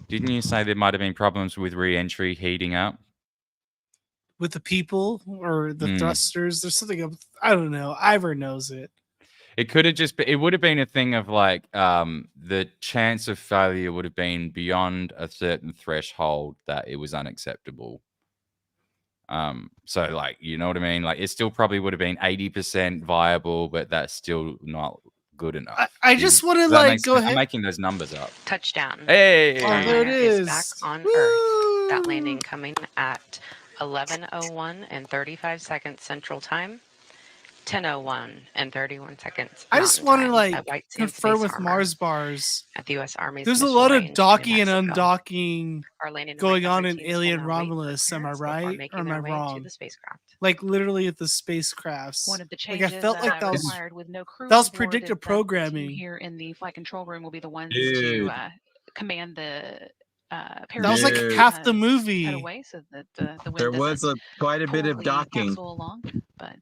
didn't you say there might have been problems with re-entry heating up? With the people or the Mm. thrusters, there's something I don't know. Ivor knows it. It could have just been, it would have been a thing of like the chance of failure would have been beyond a certain threshold that it was unacceptable. So like, you know what I mean? Like, it still probably would have been 80% viable, but that's still not good enough. I just want to Does that like make go sense? I'm ahead. making those numbers up. Touchdown. Hey, Oh, there it Starliner is. back on Woo! Earth. That landing coming at 11:01 and 35 seconds Central Time, 10:01 and 31 seconds. I just Mountain want to Time like at White Sands confirm Base with Armor Mars bars. at the U.S. Army's There's a Missile lot of Range in docking and New Mexico. undocking Our landing going on in recovery teams will Alien now wait for Romulus. Am I clearance before right or making am I their way to wrong? the spacecraft. Like literally at the spacecrafts. One of the Like changes I felt like that was required with no crew that was on board predictive is that the team programming. here in the flight control room will be the ones Dude. to command the That was like Dude. half the cut movie. away so that the There wind was doesn't quite a bit pull of the docking. capsule along, but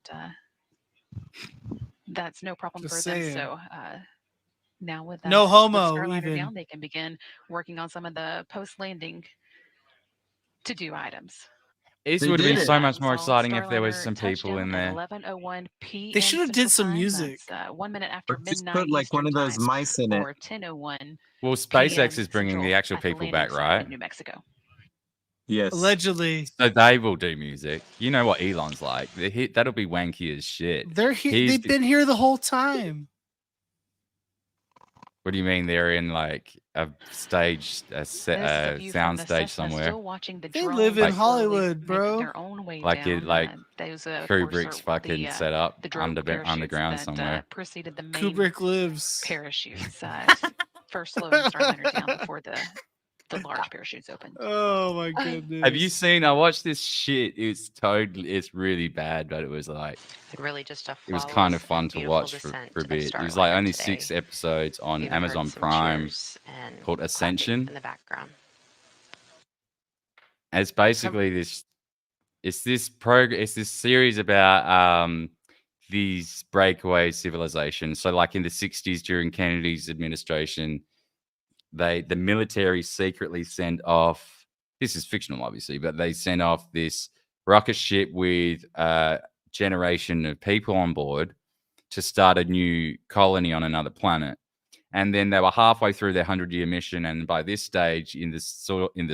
that's no problem Just for saying. them. So now with No with homo Starliner even. down, they can begin working on some of the post-landing to-do items. This They would have been did it. so much more Installed exciting if there was Starliner some people in touchdown at there. 11:01 p.m. They should have Central did some Time. music. That's 1 minute Or after just midnight put like one Eastern of those Time, mice in it. or 10:01 Well, p.m. SpaceX is bringing the Central actual at the people landing back, site right? in New Mexico. Yes. Allegedly. So they will do music. You know what Elon's like. That'll be wanky as shit. They're here. He's They've been here the whole time. What do you mean they're in like a stage, This view from sound the stage Cessna, somewhere? still watching the They drones live in Like- slowly Hollywood, make bro. their own way Like down. it, like those of course, Kubrick's are fucking the set up the drogue parachutes underground that somewhere. preceded the main Kubrick lives. parachutes. First slowing Starliner down before the large parachutes opened. Oh my goodness. Have you seen? I watched this shit. It's really bad, but it was like Really just a it was kind of flawless fun and to beautiful watch for descent a of bit. It was like Starliner only today. 6 episodes on You even heard Amazon some Prime cheers and called clapping Ascension. in the background. And it's basically this. It's this series about these breakaway civilizations. So, like in the 60s during Kennedy's administration, the military secretly sent off. This is fictional, obviously, but they sent off this rocket ship with a generation of people on board to start a new colony on another planet. And then they were halfway through their 100-year mission, and by this stage in the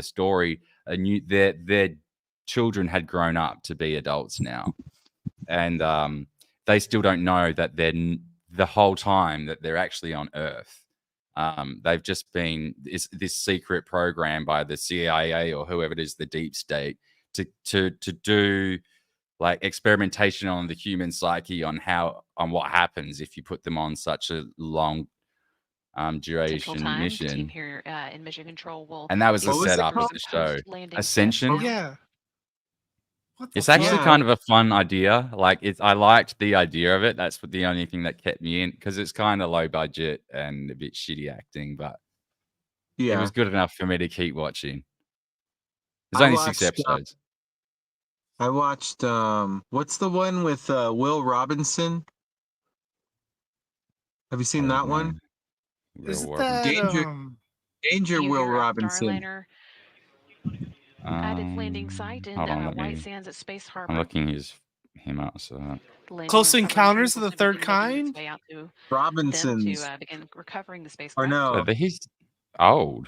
story, their children had grown up to be adults now, and they still don't know that the whole time that they're actually on Earth. They've just been this secret program by the CIA or whoever it is, the deep state, to do like experimentation on the human psyche on what happens if you put them on such a long Central duration Time, the team mission. here in Mission Control will And that was the What was it setup of called? the show. post-landing Ascension? test Yeah. What the It's actually Yeah. kind of a fun idea. Like I liked the idea of it. That's the only thing that kept me in, because it's kind of low budget and a bit shitty acting, but it Yeah. was good enough for me to keep watching. There's I only 6 watched, episodes. I watched what's the one with Will Robinson? Have you seen I that don't one? know. Real Isn't War that Danger- Danger view Will here of Robinson. Starliner At its landing site in Hold on, let White me. Sands at Space I'm Harbor. looking him up. So The landing Close recovery Encounters team of will the soon Third begin making its Kind? way out to them Robinsons. to begin recovering the Or spacecraft. no. he's old.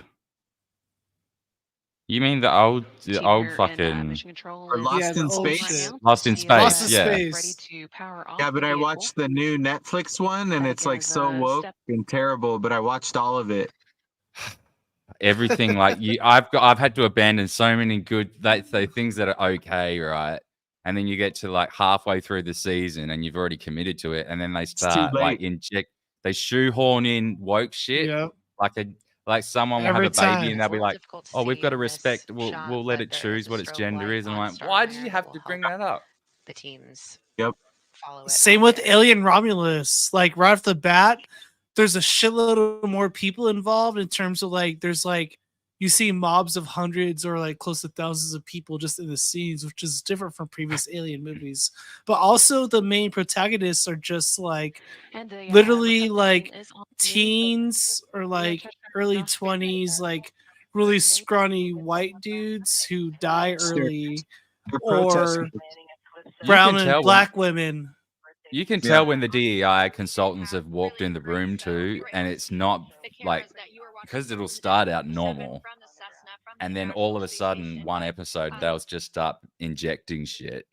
You mean the old Team here in fucking mission control Or is Lost Yeah, the in old right Space? shit. now. Lost in He is, Lost Space? in Yeah. ready Space. to power off Yeah, but the I vehicle. watched the new Netflix one, and That it's again like is so a woke step and terrible. But I watched all of it. Everything like you, I've had to abandon so many good things that are okay, right? And then you get to like halfway through the season and you've already committed to it, and then they It's too start like late. they shoehorn in woke shit. Yep. Like someone will have Every a baby time. and they'll be It's like, difficult to "Oh, we've see got to in this respect. shot, We'll let but it there is choose a what its strobe gender light is." And I'm on like, "Why did STARLINER you that have will to bring help that up?" the teams Yep. follow it. Same out with there. Alien Romulus. Like right off the bat, there's a shitload of more people involved in terms of like there's like you see mobs of hundreds or like close to thousands of people just in the scenes, which is different from previous Alien movies. But also the main protagonists are just like And the literally recovery like team is on the move. teens or like early 20s, like really scrawny white dudes who die early, They're or protesting. brown and black women. You can Yeah. tell when the DEI consultants have walked in the room too, and it's not like because it'll start out normal, and then all of a sudden, one episode they'll just start injecting shit,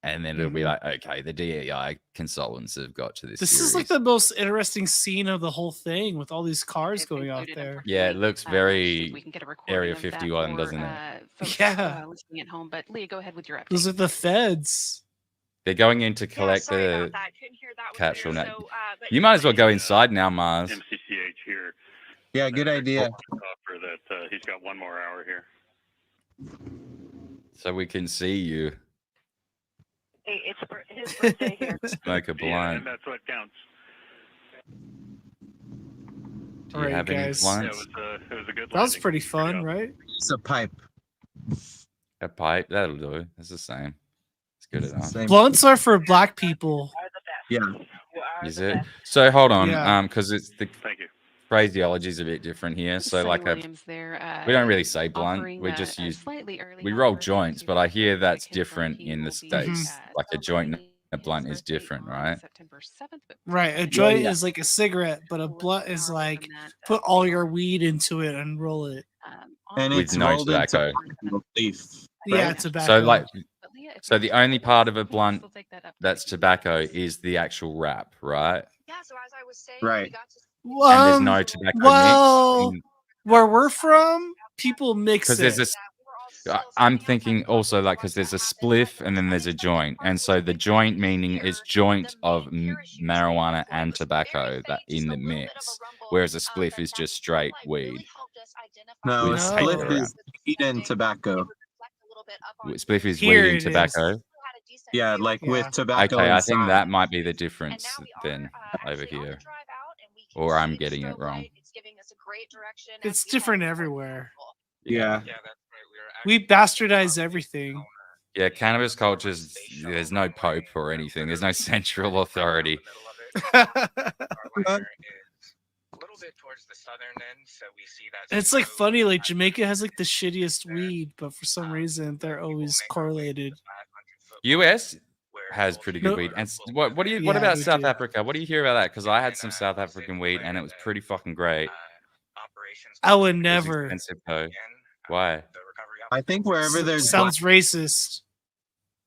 and then it'll be like, okay, the DEI consultants have got to this. This series. is like the most interesting scene of the whole thing with all these cars They've going out included, there. Yeah, it looks very we can get a recording Area of that 51, for, doesn't it? folks, Yeah. listening at home. But Leah, go ahead with your update. Those are the feds. They're going in to Yeah, collect sorry the about that. Couldn't hear that one capsule. clear. Now. So, but You might as well go inside now, Mars. MCCH here. Yeah, good idea. Offer that he's got one more hour here. So we can see you. Hey, it's his birthday here. Smoke a Yeah, blunt. and that's what counts. Do you Alright, have any guys. Yeah, blunts? it was a good That was landing. pretty fun, right? It's a pipe. A pipe? That'll do. It's the same. It's good enough. Same. Blunts are for black people. Yeah. Is it? So hold on, Yeah. because it's the Thank you. phraseology is a bit different here. So Sonny like Williams there, we don't really say blunt. offering We just use slightly early. we roll however, joints, to but I hear confirm that's he different in the will be, States. Like a joint and a blunt his is birthday different, on right? September 7th, but Right. A yeah, joint yeah. is like a cigarette, but a little blunt is powerful like than that, put all your weed into it and roll it. And With it's no rolled into tobacco. leaf. Yeah, Right? tobacco. So like But Leah, if so you're the still only with part us, of a we can blunt still take that up that's to tobacco is the actual wrap, right? Yeah, so as I was saying, Right. we got to And there's no tobacco well, mix. where we're from, people mix Because it. there's I'm thinking also like because there's a spliff and then there's a joint, and so the joint meaning is joint of marijuana and tobacco that in the mix, whereas a spliff is just straight weed. No, With a No. split paper is weed and tobacco. Spliff is Here weed and it tobacco. is. Yeah, like with Yeah. tobacco Okay, I inside. think that might be the difference then over here, or I'm getting it wrong. It's different everywhere. Yeah. We bastardize everything. Yeah, cannabis cultures. There's no pope or anything. There's no central authority. A little bit towards the southern end, so we see that. It's like funny, like Jamaica has like the shittiest weed, but for some reason they're always correlated. US has pretty good No- weed. And what do you? Yeah, What about they South do. Africa? What do you hear about that? Because I had some South African weed and it was pretty fucking great. I would It was never. expensive though. Why? I think wherever there's Sounds racist.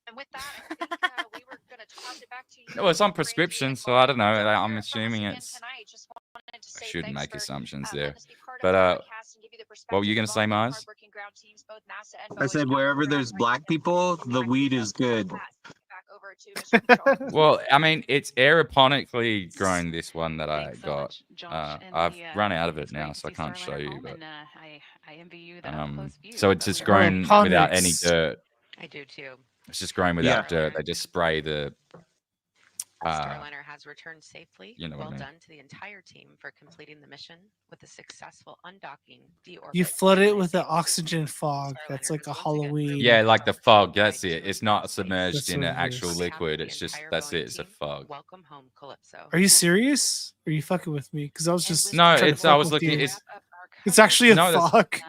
And with that, I think we were going to toss it back to you. No, it's on prescription, so I don't know. I'm assuming it's. Tonight. Just wanted to I say shouldn't thanks make for, assumptions letting there. us be part of But the podcast and give you the what were you perspective gonna of say, all the Mars? hardworking ground teams, both NASA and I said BOEING. wherever there's black people, the weed is good. Back over to Mission Control. Well, I mean, it's aeroponically grown. This one that I Thanks so got. much, Josh. And I've Leah. run out of it It's now, great so I to see can't show Starliner you. home, But and I envy you that up close view. so it's just of grown Aeroponics. without any dirt. I do too. It's just grown without dirt. They just spray the. STARLINER has returned safely. You know what Well I mean. done to the entire team for completing the mission with a successful undocking, deorbit. You flood it with the landing. oxygen fog. That's like a Halloween. Yeah, like the fog. That's it. It's not submerged That's in what an it actual is. liquid. It's just that's it. It's a fog. Welcome home, Calypso. Are you serious? Are you fucking with me? Because I was just No, trying to it's. I fuck was with looking. you. It's It's actually a No, that's- fog.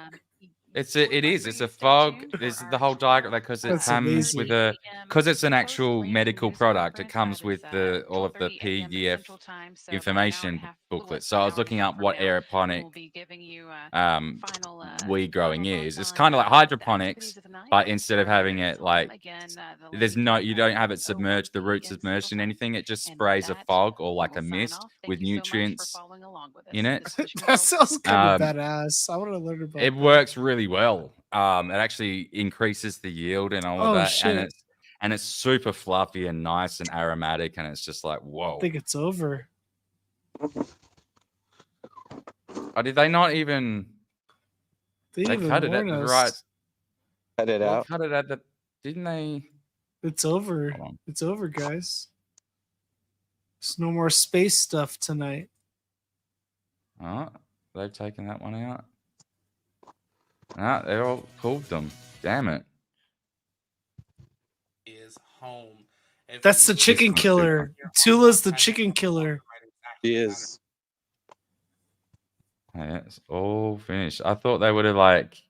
It is. It's a fog. There's the whole diagram because it That's comes with amazing. because it's an actual medical product. It comes with all of the PDF information booklet. So I was looking up what aeroponic weed growing is. It's kind of like hydroponics, but instead of having it like you don't have it submerged, the roots submerged in anything. It just sprays a fog or like a mist with nutrients in it. That sounds kind of Um, badass. I want to learn about It that. works really well. It actually increases the yield and all of Oh, that, shit. and it's super fluffy and nice and aromatic, and it's just like I whoa. think it's over. Oh, did they not even? They They even cut it at warn the us. right. Cut it Well, out. cut it at the. Didn't they? It's over. Hold on. It's over, guys. There's no more space stuff tonight. Oh, they've taken that one out. Ah, they all pulled them. Damn it. Is home. That's the chicken killer. Tula's the chicken killer. He is. Yeah, it's all finished. I thought they would have like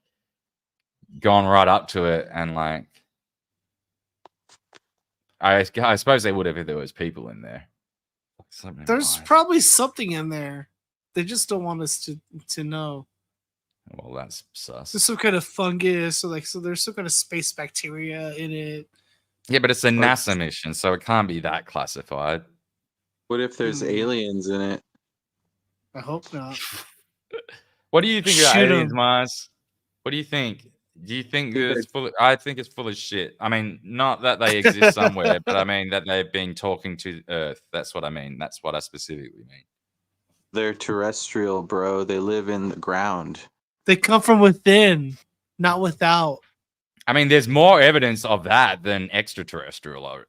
gone right up to it and like. I suppose they would have if there was people in there. There's probably something in there. They just don't want us to know. Well, that's sus. There's some kind of fungus, or so there's some kind of space bacteria in it. Yeah, but it's a NASA mission, so it can't be that classified. What if there's aliens in it? I hope not. What do you think about Shoot aliens, 'em. Mars? What do you think? Do you think that it's full? I think it's full of shit. I mean, not that they exist somewhere, but I mean that they've been talking to Earth. That's what I mean. That's what I specifically mean. They're terrestrial, bro. They live in the ground. They come from within, not without. I mean, there's more evidence of that than extraterrestrial life.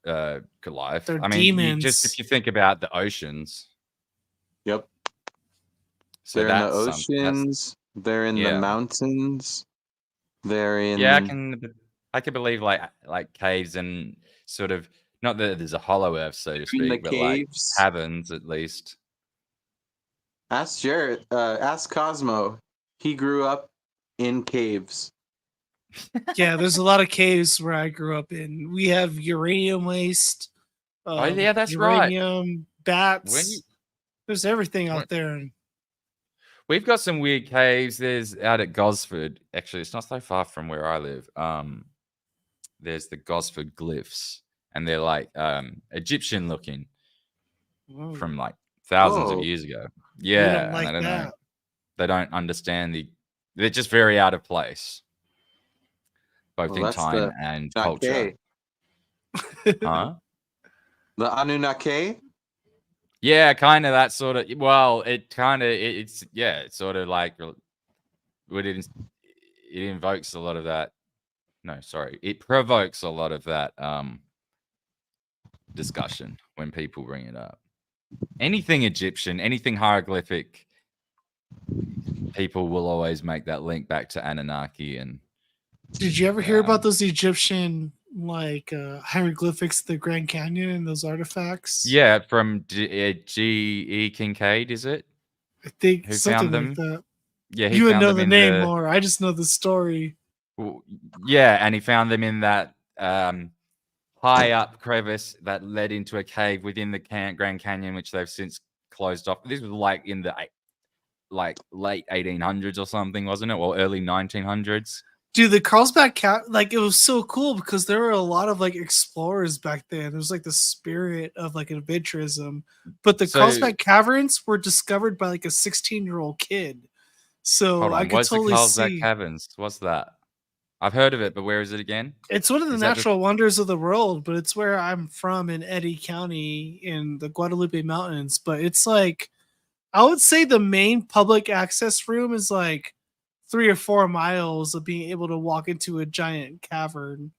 They're I mean, just demons. if you think about the oceans. Yep. So They're in the that's oceans. They're in the mountains. They're in. Yeah, I can believe like caves and sort of not that there's a hollow earth, so to speak, but like caverns at least. Ask Jared. Ask Cosmo. He grew up in caves. Yeah, there's a lot of caves where I grew up in. We have uranium waste. Oh yeah, that's right. Uranium, bats. There's everything out there. We've got some weird caves. There's out at Gosford. Actually, it's not so far from where I live. There's the Gosford glyphs, and they're like Egyptian looking from like thousands of years ago. Yeah, don't like and I don't know. that. They don't understand they're just very out of place, both in time and culture. Huh? The Anunnaki? Yeah, kind of that sort of. Well, it kind of it's sort of like it invokes a lot of that. No, sorry, it provokes a lot of that discussion when people bring it up. Anything Egyptian, anything hieroglyphic, people will always make that link back to Anunnaki. And did you ever hear about those Egyptian hieroglyphics, the Grand Canyon, and those artifacts? Yeah, from G.E. Kincaid, is it? I think who something found them? like that. Yeah, you would know the name more. I just know the story. Yeah, and he found them in that high up crevice that led into a cave within the Grand Canyon, which they've since closed off. This was like in the late 1800s or something, wasn't it? Or early 1900s. Dude, the Carlsbad it was so cool because there were a lot of explorers back then. There was the spirit of adventurism, but the Carlsbad Caverns were discovered by a 16-year-old kid. So I could totally Carlsbad see. Caverns. What's that? I've heard of it, but where is it again? It's one of the natural wonders of the world, but it's where I'm from in Eddy County in the Guadalupe Mountains. But it's I would say the main public access room is 3 or 4 miles of being able to walk into a giant cavern,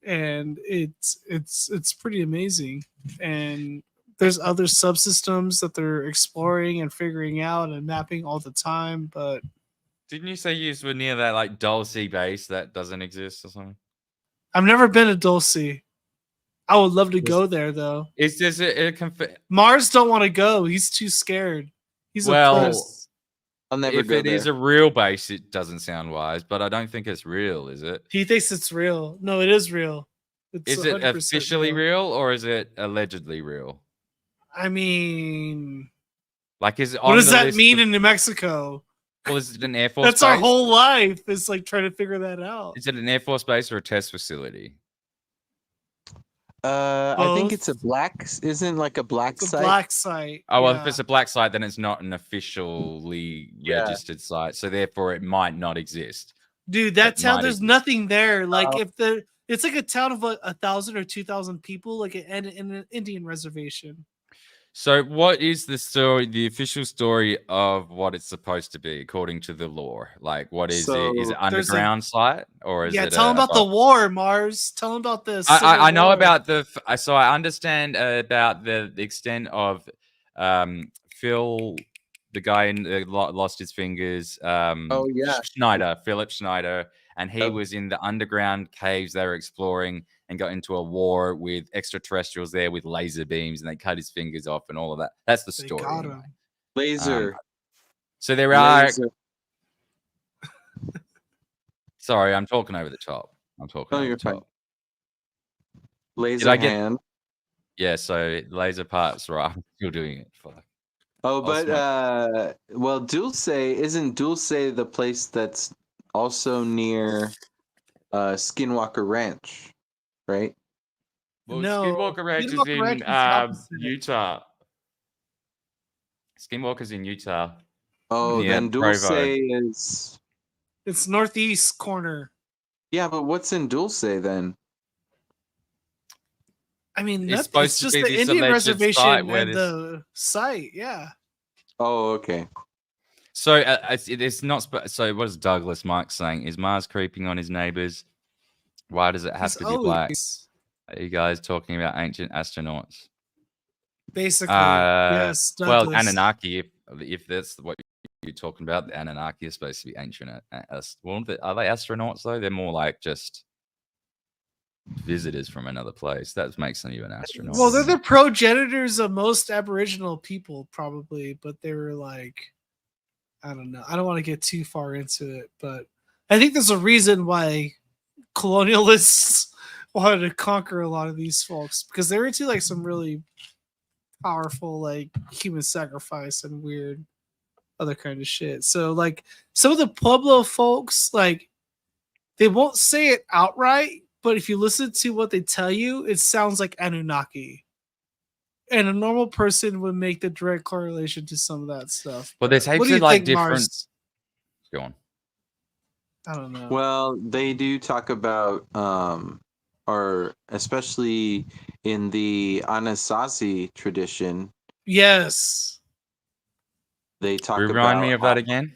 and it's pretty amazing. And there's other subsystems that they're exploring and figuring out and mapping all the time. But didn't you say you were near that Dulce base that doesn't exist or something? I've never been to Dulce. I would love to go there though. Is this Mars don't want to go. He's too scared. He's oppressed. I'll never if go it is there. a real base, it doesn't sound wise, but I don't think it's real, is it? He thinks it's real. No, it is real. It's Is it 100% officially real or is it allegedly real? I mean, Like, is it what on does the that list mean of, in New Mexico? well, is it an Air Force That's our base? whole life. Is like trying to figure that out. Is it an Air Force base or a test facility? I think it's a Both. black. Isn't like a black It's a site? black site. Oh, well, if yeah. it's a black site, then it's not an officially registered site, so therefore it might not exist. Dude, that It town, might there's exist. nothing there. Like it's like a town of like 1,000 or 2,000 people, like in an Indian reservation. So, what is the story, the official story of what it's supposed to be according to the lore? Like, what is it? Is it So there's a underground site or is yeah. it Tell them about the above? war, Mars. Tell them about the Civil I know War. about so I understand about the extent of Phil, the guy in lost his fingers. Oh, yeah. Philip Schneider, and he Yep. was in the underground caves they were exploring and got into a war with extraterrestrials there with laser beams, and they cut his fingers off and all of that. That's the They story. got Anyway. him. Laser. So there are. Laser. Sorry, I'm talking over the top. I'm talking No, over you're the fine. top. Laser I get- hand. Yeah, so laser parts, right? I'm still doing it. Fuck. Oh, I'll but smoke. well, Dulce isn't Dulce the place that's also near Skinwalker Ranch, right? Well, No, Skinwalker Ranch is Skinwalker Ranch in is opposite. Utah. Skinwalker's in Utah. Oh, near then Dulce Provo. is. It's northeast corner. Yeah, but what's in Dulce then? I mean, It's it's supposed to just be the this Indian alleged site reservation where and this. the site. Yeah. Oh, okay. So it's not. So what is Douglas Mike saying? Is Mars creeping on his neighbors? Why does it have He's to be black? always Are you guys talking about ancient astronauts? basically yes, Well, Douglas. Anunnaki. If that's what you're talking about, the Anunnaki is supposed to be ancient. Are they astronauts though? They're more like just visitors from another place. That makes them you an astronaut. Well, they're the progenitors of most Aboriginal people, probably, but they were like, I don't know. I don't want to get too far into it, but I think there's a reason why colonialists wanted to conquer a lot of these folks because they were into like some really powerful like human sacrifice and weird other kind of shit. So like some of the Pueblo folks, like they won't say it outright, but if you listen to what they tell you, it sounds like Anunnaki. And a normal person would make the direct correlation to some of that stuff. Well, there's What heaps do you of like think, different. Mars? Go on. I don't know. Well, they do talk about, or especially in the Anasazi tradition, Yes. they talk Remind about me of how that again.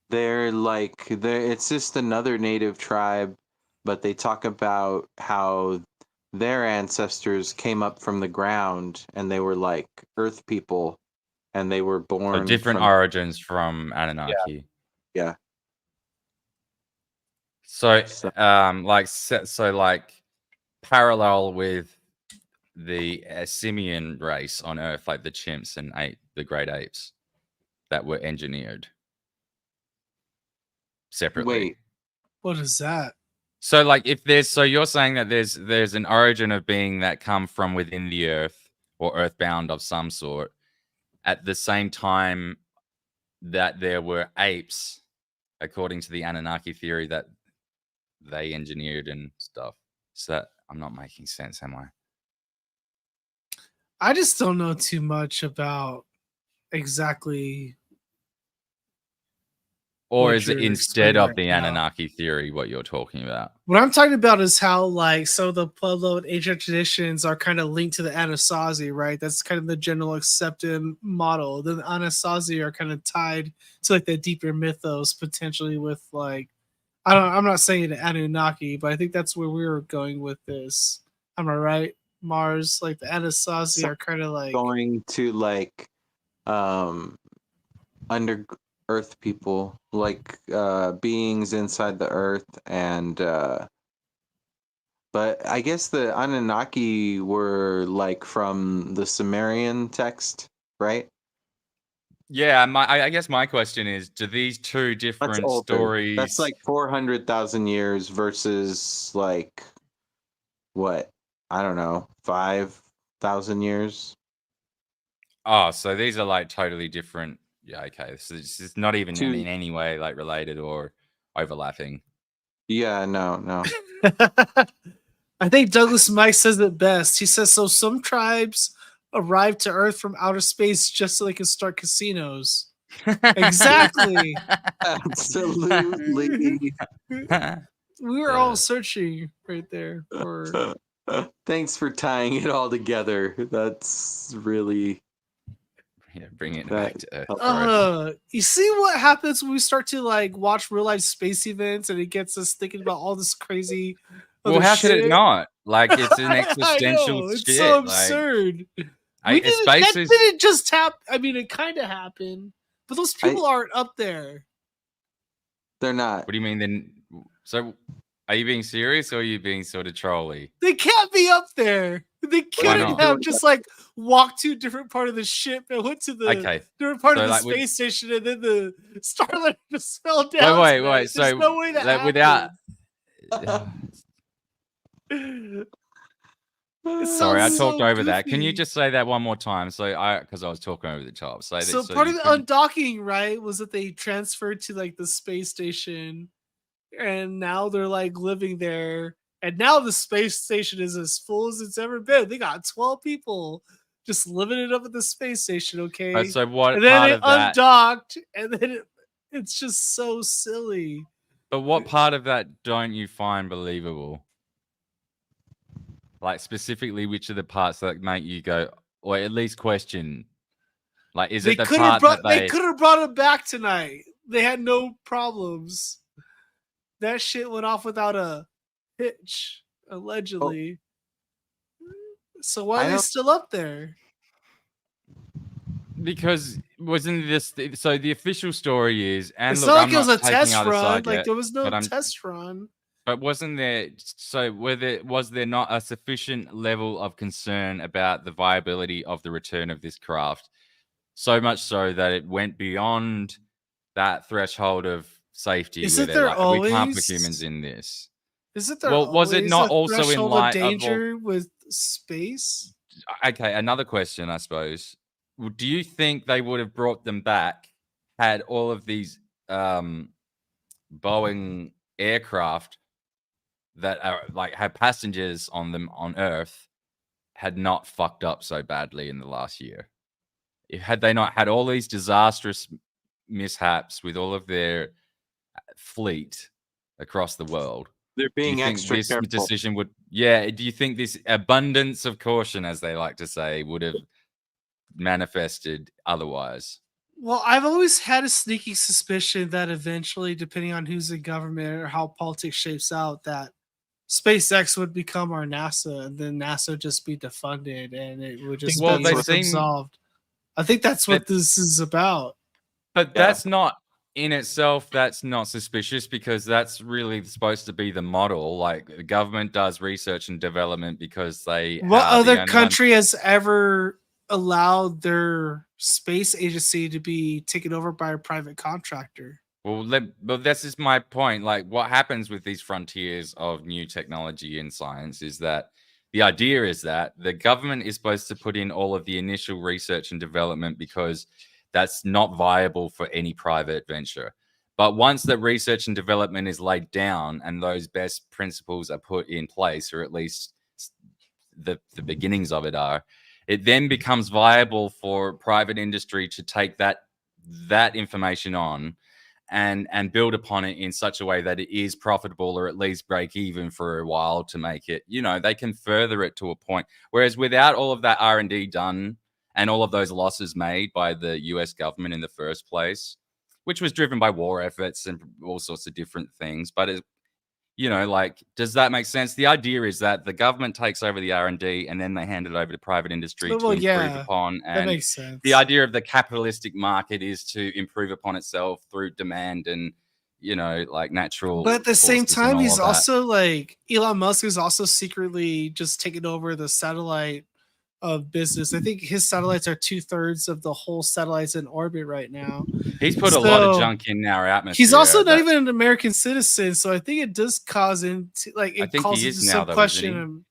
they're it's just another native tribe, but they talk about how their ancestors came up from the ground and they were like earth people and they were So born different from origins from Anunnaki. yeah. So, So- like parallel with the simian race on Earth, like the chimps and the great apes that were engineered separately. Wait, What is that? So, like, if there's, so you're saying that there's an origin of being that come from within the Earth or earthbound of some sort, at the same time that there were apes, according to the Anunnaki theory, that they engineered and stuff. So that I'm not making sense, am I? I just don't know too much about exactly. Or What is it you're instead explaining of right the now. Anunnaki theory what you're talking about? What I'm talking about is how like some of the Pueblo and ancient traditions are kind of linked to the Anasazi, right? That's kind of the general accepted model. Then the Anasazi are kind of tied to like the deeper mythos, potentially with like I'm not saying the Anunnaki, but I think that's where we were going with this. Am I right? Mars, like the Anasazi are kind of like going to like under earth people, like beings inside the earth, and but I guess the Anunnaki were like from the Sumerian text, right? Yeah, I guess my question is: do these two That's different older. stories? That's like 400,000 years versus like what? I don't know, 5,000 years. Oh, so these are like totally different. Yeah, okay. So it's not even in Two. any way like related or overlapping. Yeah, no. I think Douglas Mike says it best. He says, so some tribes arrive to Earth from outer space just so they can start casinos. Exactly. Absolutely. We were all searching right there for. Thanks for tying it all together. That's really Yeah, bringing it back to Earth, bro. You see what happens when we start to like watch real life space events, and it gets us thinking about all this crazy. Well, how could it shit? not? Like, it's an I existential know, it's shit. so Like, absurd. space That is. didn't just happen. I mean, it kind of happened, but those people aren't up there. They're not. What do you mean then? So, are you being serious or are you being sort of trolly? They can't be up there. They couldn't have just like walked to a different part of the ship and went to the different part of the space station, and then the Starliner just fell down. Wait. There's So no way that happened. without. Sorry, I talked over that. Can you just say that one more time? So because I was talking over the top. So part of the undocking, right, was that they transferred to like the space station, and now they're like living there. And now the space station is as full as it's ever been. They got 12 people just living it up at the space station, okay? So what and then part it of that? Undocked, and then it's just so silly. But what part of that don't you find believable? Like specifically, which of the parts that make you go, or at least question? Like, is it the part that they could have brought him back tonight? They had no problems. That shit went off without a hitch, allegedly. So why are they still up there? Because wasn't this so? The official story is, and it's look, not like I'm it was not a taking test either run. side Like yet, there was no but test run. But wasn't there? So was there not a sufficient level of concern about the viability of the return of this craft? So much so that it went beyond that threshold of safety. Is where it they're there like, always? we can't put humans in this. Is it there? Well, was it not a also in light of danger with space? Okay, another question, I suppose. Do you think they would have brought them back had all of these Boeing aircraft that are like have passengers on them on Earth had not fucked up so badly in the last year? Had they not had all these disastrous mishaps with all of their fleet across the world, they're being do you think extra this careful. decision would? Yeah. Do you think this abundance of caution, as they like to say, would have manifested otherwise? Well, I've always had a sneaky suspicion that eventually, depending on who's in government or how politics shapes out, that SpaceX would become our NASA, and then NASA would just be defunded, and it would just be absolved. I think that's what this is about. But that's not in itself. That's not suspicious because that's really supposed to be the model. Like the government does research and development because they. What other country has ever allowed their space agency to be taken over by a private contractor? Well, this is my point. Like, what happens with these frontiers of new technology and science is that the idea is that the government is supposed to put in all of the initial research and development because that's not viable for any private venture. But once the research and development is laid down and those best principles are put in place, or at least the beginnings of it are, it then becomes viable for private industry to take that information on and build upon it in such a way that it is profitable, or at least break even for a while to make it, they can further it to a point. Whereas without all of that R&D done and all of those losses made by the US government in the first place, which was driven by war efforts and all sorts of different things, but does that make sense? The idea is that the government takes over the R&D and then they hand it over to private industry to improve upon. And that makes sense. The idea of the capitalistic market is to improve upon itself through demand and, natural. But at the same time, he's also like Elon Musk is also secretly just taking over the satellite of business. I think his satellites are 2/3 of the whole satellites in orbit right now. He's put a lot of So, junk in our atmosphere. he's also not that- even an American citizen, so I think it does cause into I it think calls he into is now, some though, question. isn't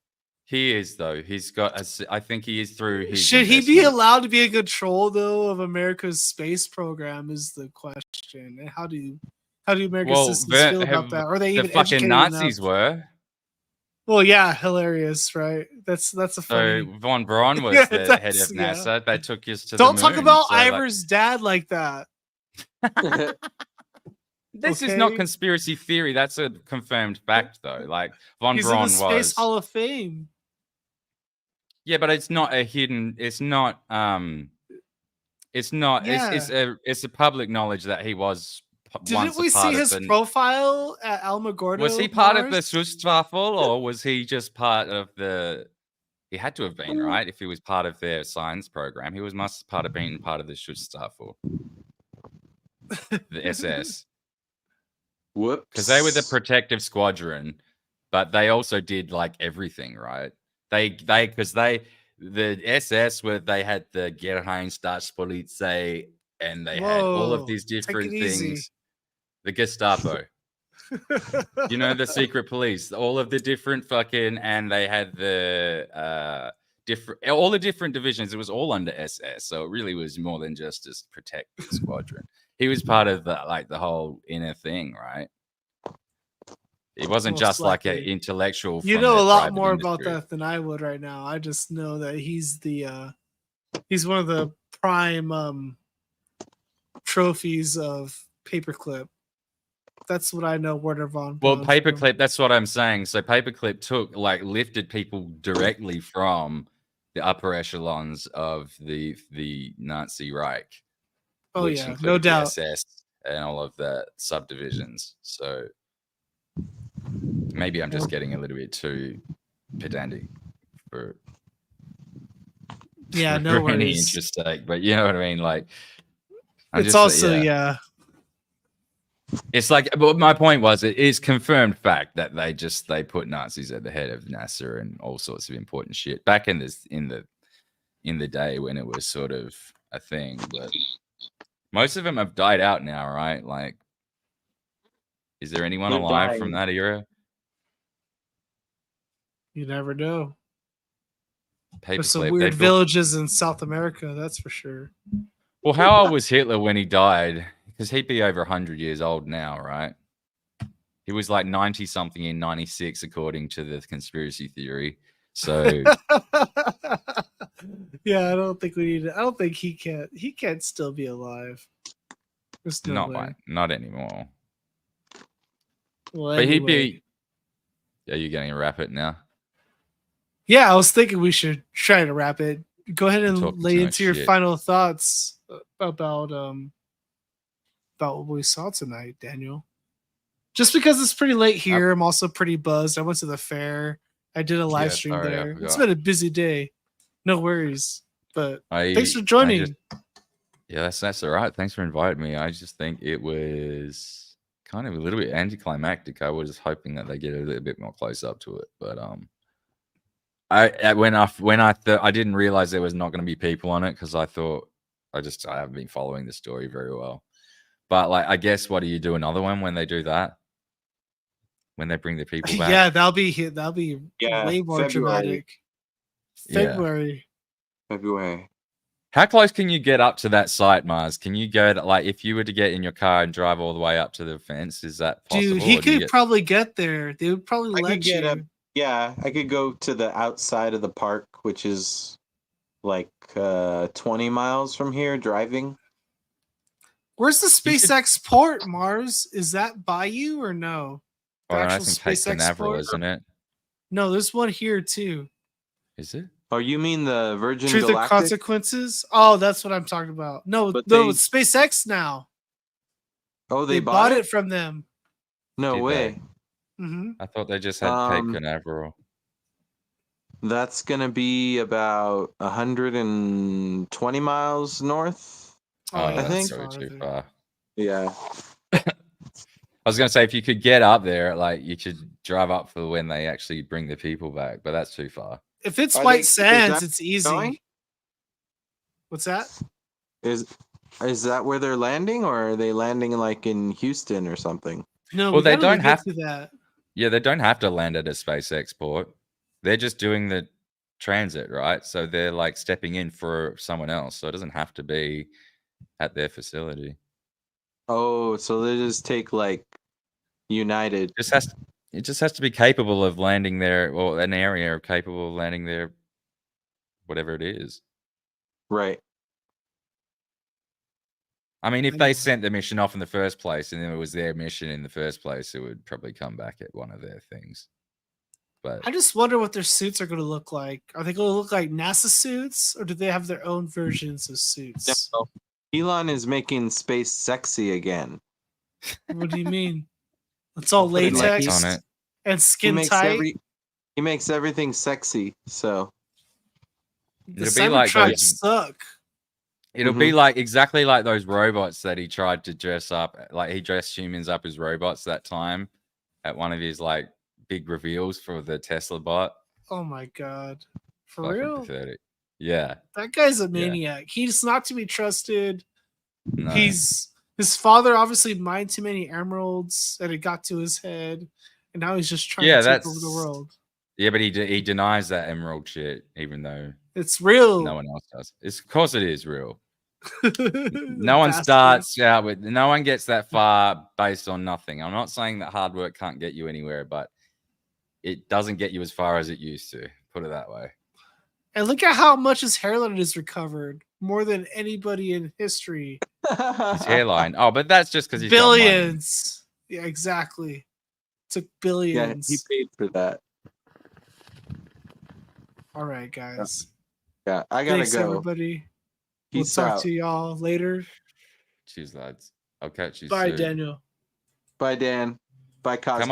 he is, though. He's got. I think he is through his. Should he be investment. allowed to be in control though of America's space program? Is the question. And how do American Well, citizens feel about that? Are they the even fucking educated Nazis enough? were. Well, yeah, hilarious, right? That's a So funny. Von Braun was Yeah, the head that's- of yeah. NASA. They took us to Don't the talk moon. about So, like, Ivor's dad like that. this is not Okay? conspiracy theory. That's a confirmed fact, though. Like Von He's in the Braun Space was. Hall of Fame. Yeah, but it's not a hidden. It's not. It's not. Yeah. It's a public knowledge that he was Didn't once we a part see of his the. profile at Alamogordo? Was he part of the Mars? Schutzstaffel, or was he just part of the? He had to have been, right? If he was part of their science program, he must have been part of the Schutzstaffel, the SS, Whoops. because they were the protective squadron, but they also did like everything, right? The SS they had the Geheimstaatspolizei, and they had all of Whoa, these take different it easy. things. The Gestapo. You know, the secret police, all of the different and they had the all the different divisions. It was all under SS, so it really was more than just a protective squadron. He was part of the whole inner thing, right? It wasn't Most just like an likely. intellectual. You from know the a lot private more about industry. that than I would right now. I just know that he's he's one of the prime trophies of Paperclip. That's what I know. Werner von Well, Braun from. Paperclip, that's what I'm saying. So Paperclip lifted people directly from the upper echelons of the Nazi Reich, Oh which yeah, no included the doubt. SS and all of the subdivisions. So maybe I'm just getting a little bit too pedantic for Yeah, no for any worries. interest sake, but you know what I mean. Like, It's also yeah. It's like, but my point was, it is confirmed fact that they put Nazis at the head of NASA and all sorts of important shit back in the day when it was sort of a thing. But most of them have died out now, right? Like, is there anyone They're alive dying. from that era? You never know. There's some Paperclip. weird villages in South America, that's for sure. Well, how old was Hitler when he died? Because he'd be over 100 years old now, right? He was like 90 something in 96, according to the conspiracy theory. So yeah, I don't think he can't still be alive. There's no way. not anymore. Well, But he'd anyway. be. Are you going to wrap it now? Yeah, I was thinking we should try to wrap it. Go ahead and Talking lay too into much your shit. final thoughts about what we saw tonight, Daniel. Just because it's pretty late here, I'm also pretty buzzed. I went to the fair. I did a live stream sorry, I there. It's forgot. been a busy day. No worries. But thanks for I joining. Yeah, that's all right. Thanks for inviting me. I just think it was kind of a little bit anticlimactic. I was hoping that they get a little bit more close up to it, but I didn't realize there was not going to be people on it because I thought I haven't been following the story very well. But like, I guess, what do you do another one when they do that? When they bring the people back? Yeah, that'll be way more February. dramatic. Yeah. February. How close can you get up to that site, Mars? Can you go like, if you were to get in your car and drive all the way up to the fence, is that possible? Dude, he could probably get there. They would probably let you. Yeah, I could go to the outside of the park, which is like 20 miles from here driving. Where's the SpaceX port, Mars? Is that by you or no? The Well, I actual think Cape SpaceX Canaveral, port? isn't it? No, there's one here too. Is it? Oh, you mean the Virgin Truth Galactic? or Consequences? Oh, that's what I'm talking about. No, But it's SpaceX now. Oh, They bought it from them. No Did way. Mm-hmm. I thought they just had Cape Canaveral. That's gonna be about 120 miles north. Oh, yeah, I that's think. probably too far. Yeah. I was gonna say, if you could get up there, like, you should drive up for when they actually bring the people back, but that's too far. If it's Are White they- is Sands, that it's easy. going? What's that? Is that where they're landing, or are they landing like in Houston or something? No, Well, we they gotta don't look have- into that. Yeah, they don't have to land at a SpaceX port. They're just doing the transit, right? So they're like stepping in for someone else. So it doesn't have to be at their facility. Oh, so they just take like United. It just has to be capable of landing there, or an area capable of landing there, whatever it is. Right. I mean, if Anyway. they sent the mission off in the first place and it was their mission in the first place, it would probably come back at one of their things. But I just wonder what their suits are going to look like. Are they going to look like NASA suits, or do they have their own versions of suits? No. Elon is making space sexy again. What do you mean? It's all Put it like latex he's- on it. and He skin makes tight. he makes everything sexy. So The It'll be like Cybertrucks those- suck. It'll be like exactly like those robots that he tried to dress up. Like he dressed humans up as robots that time at one of his like big reveals for the Tesla bot. Oh my god. For Fucking real? pathetic. Yeah. That guy's a maniac. He's not to be trusted. No. His father obviously mined too many emeralds and it got to his head, and now he's just trying to take over the world. Yeah, but he denies that emerald shit, even though It's real. no one else does. Of course, it is real. No one Bastard. starts out with. No one gets that far based on nothing. I'm not saying that hard work can't get you anywhere, but it doesn't get you as far as it used to. Put it that way. And look at how much his hairline is recovered, more than anybody in history. His hairline. Oh, but that's just because he's Billions. Yeah, exactly. Took yeah, billions. he paid for that. All right, guys. Yeah, I gotta Thanks, go. everybody. We'll Peace talk out. to y'all later. Cheers, lads. I'll catch you Bye, soon. Daniel. Bye, Dan. Bye, Cosmo.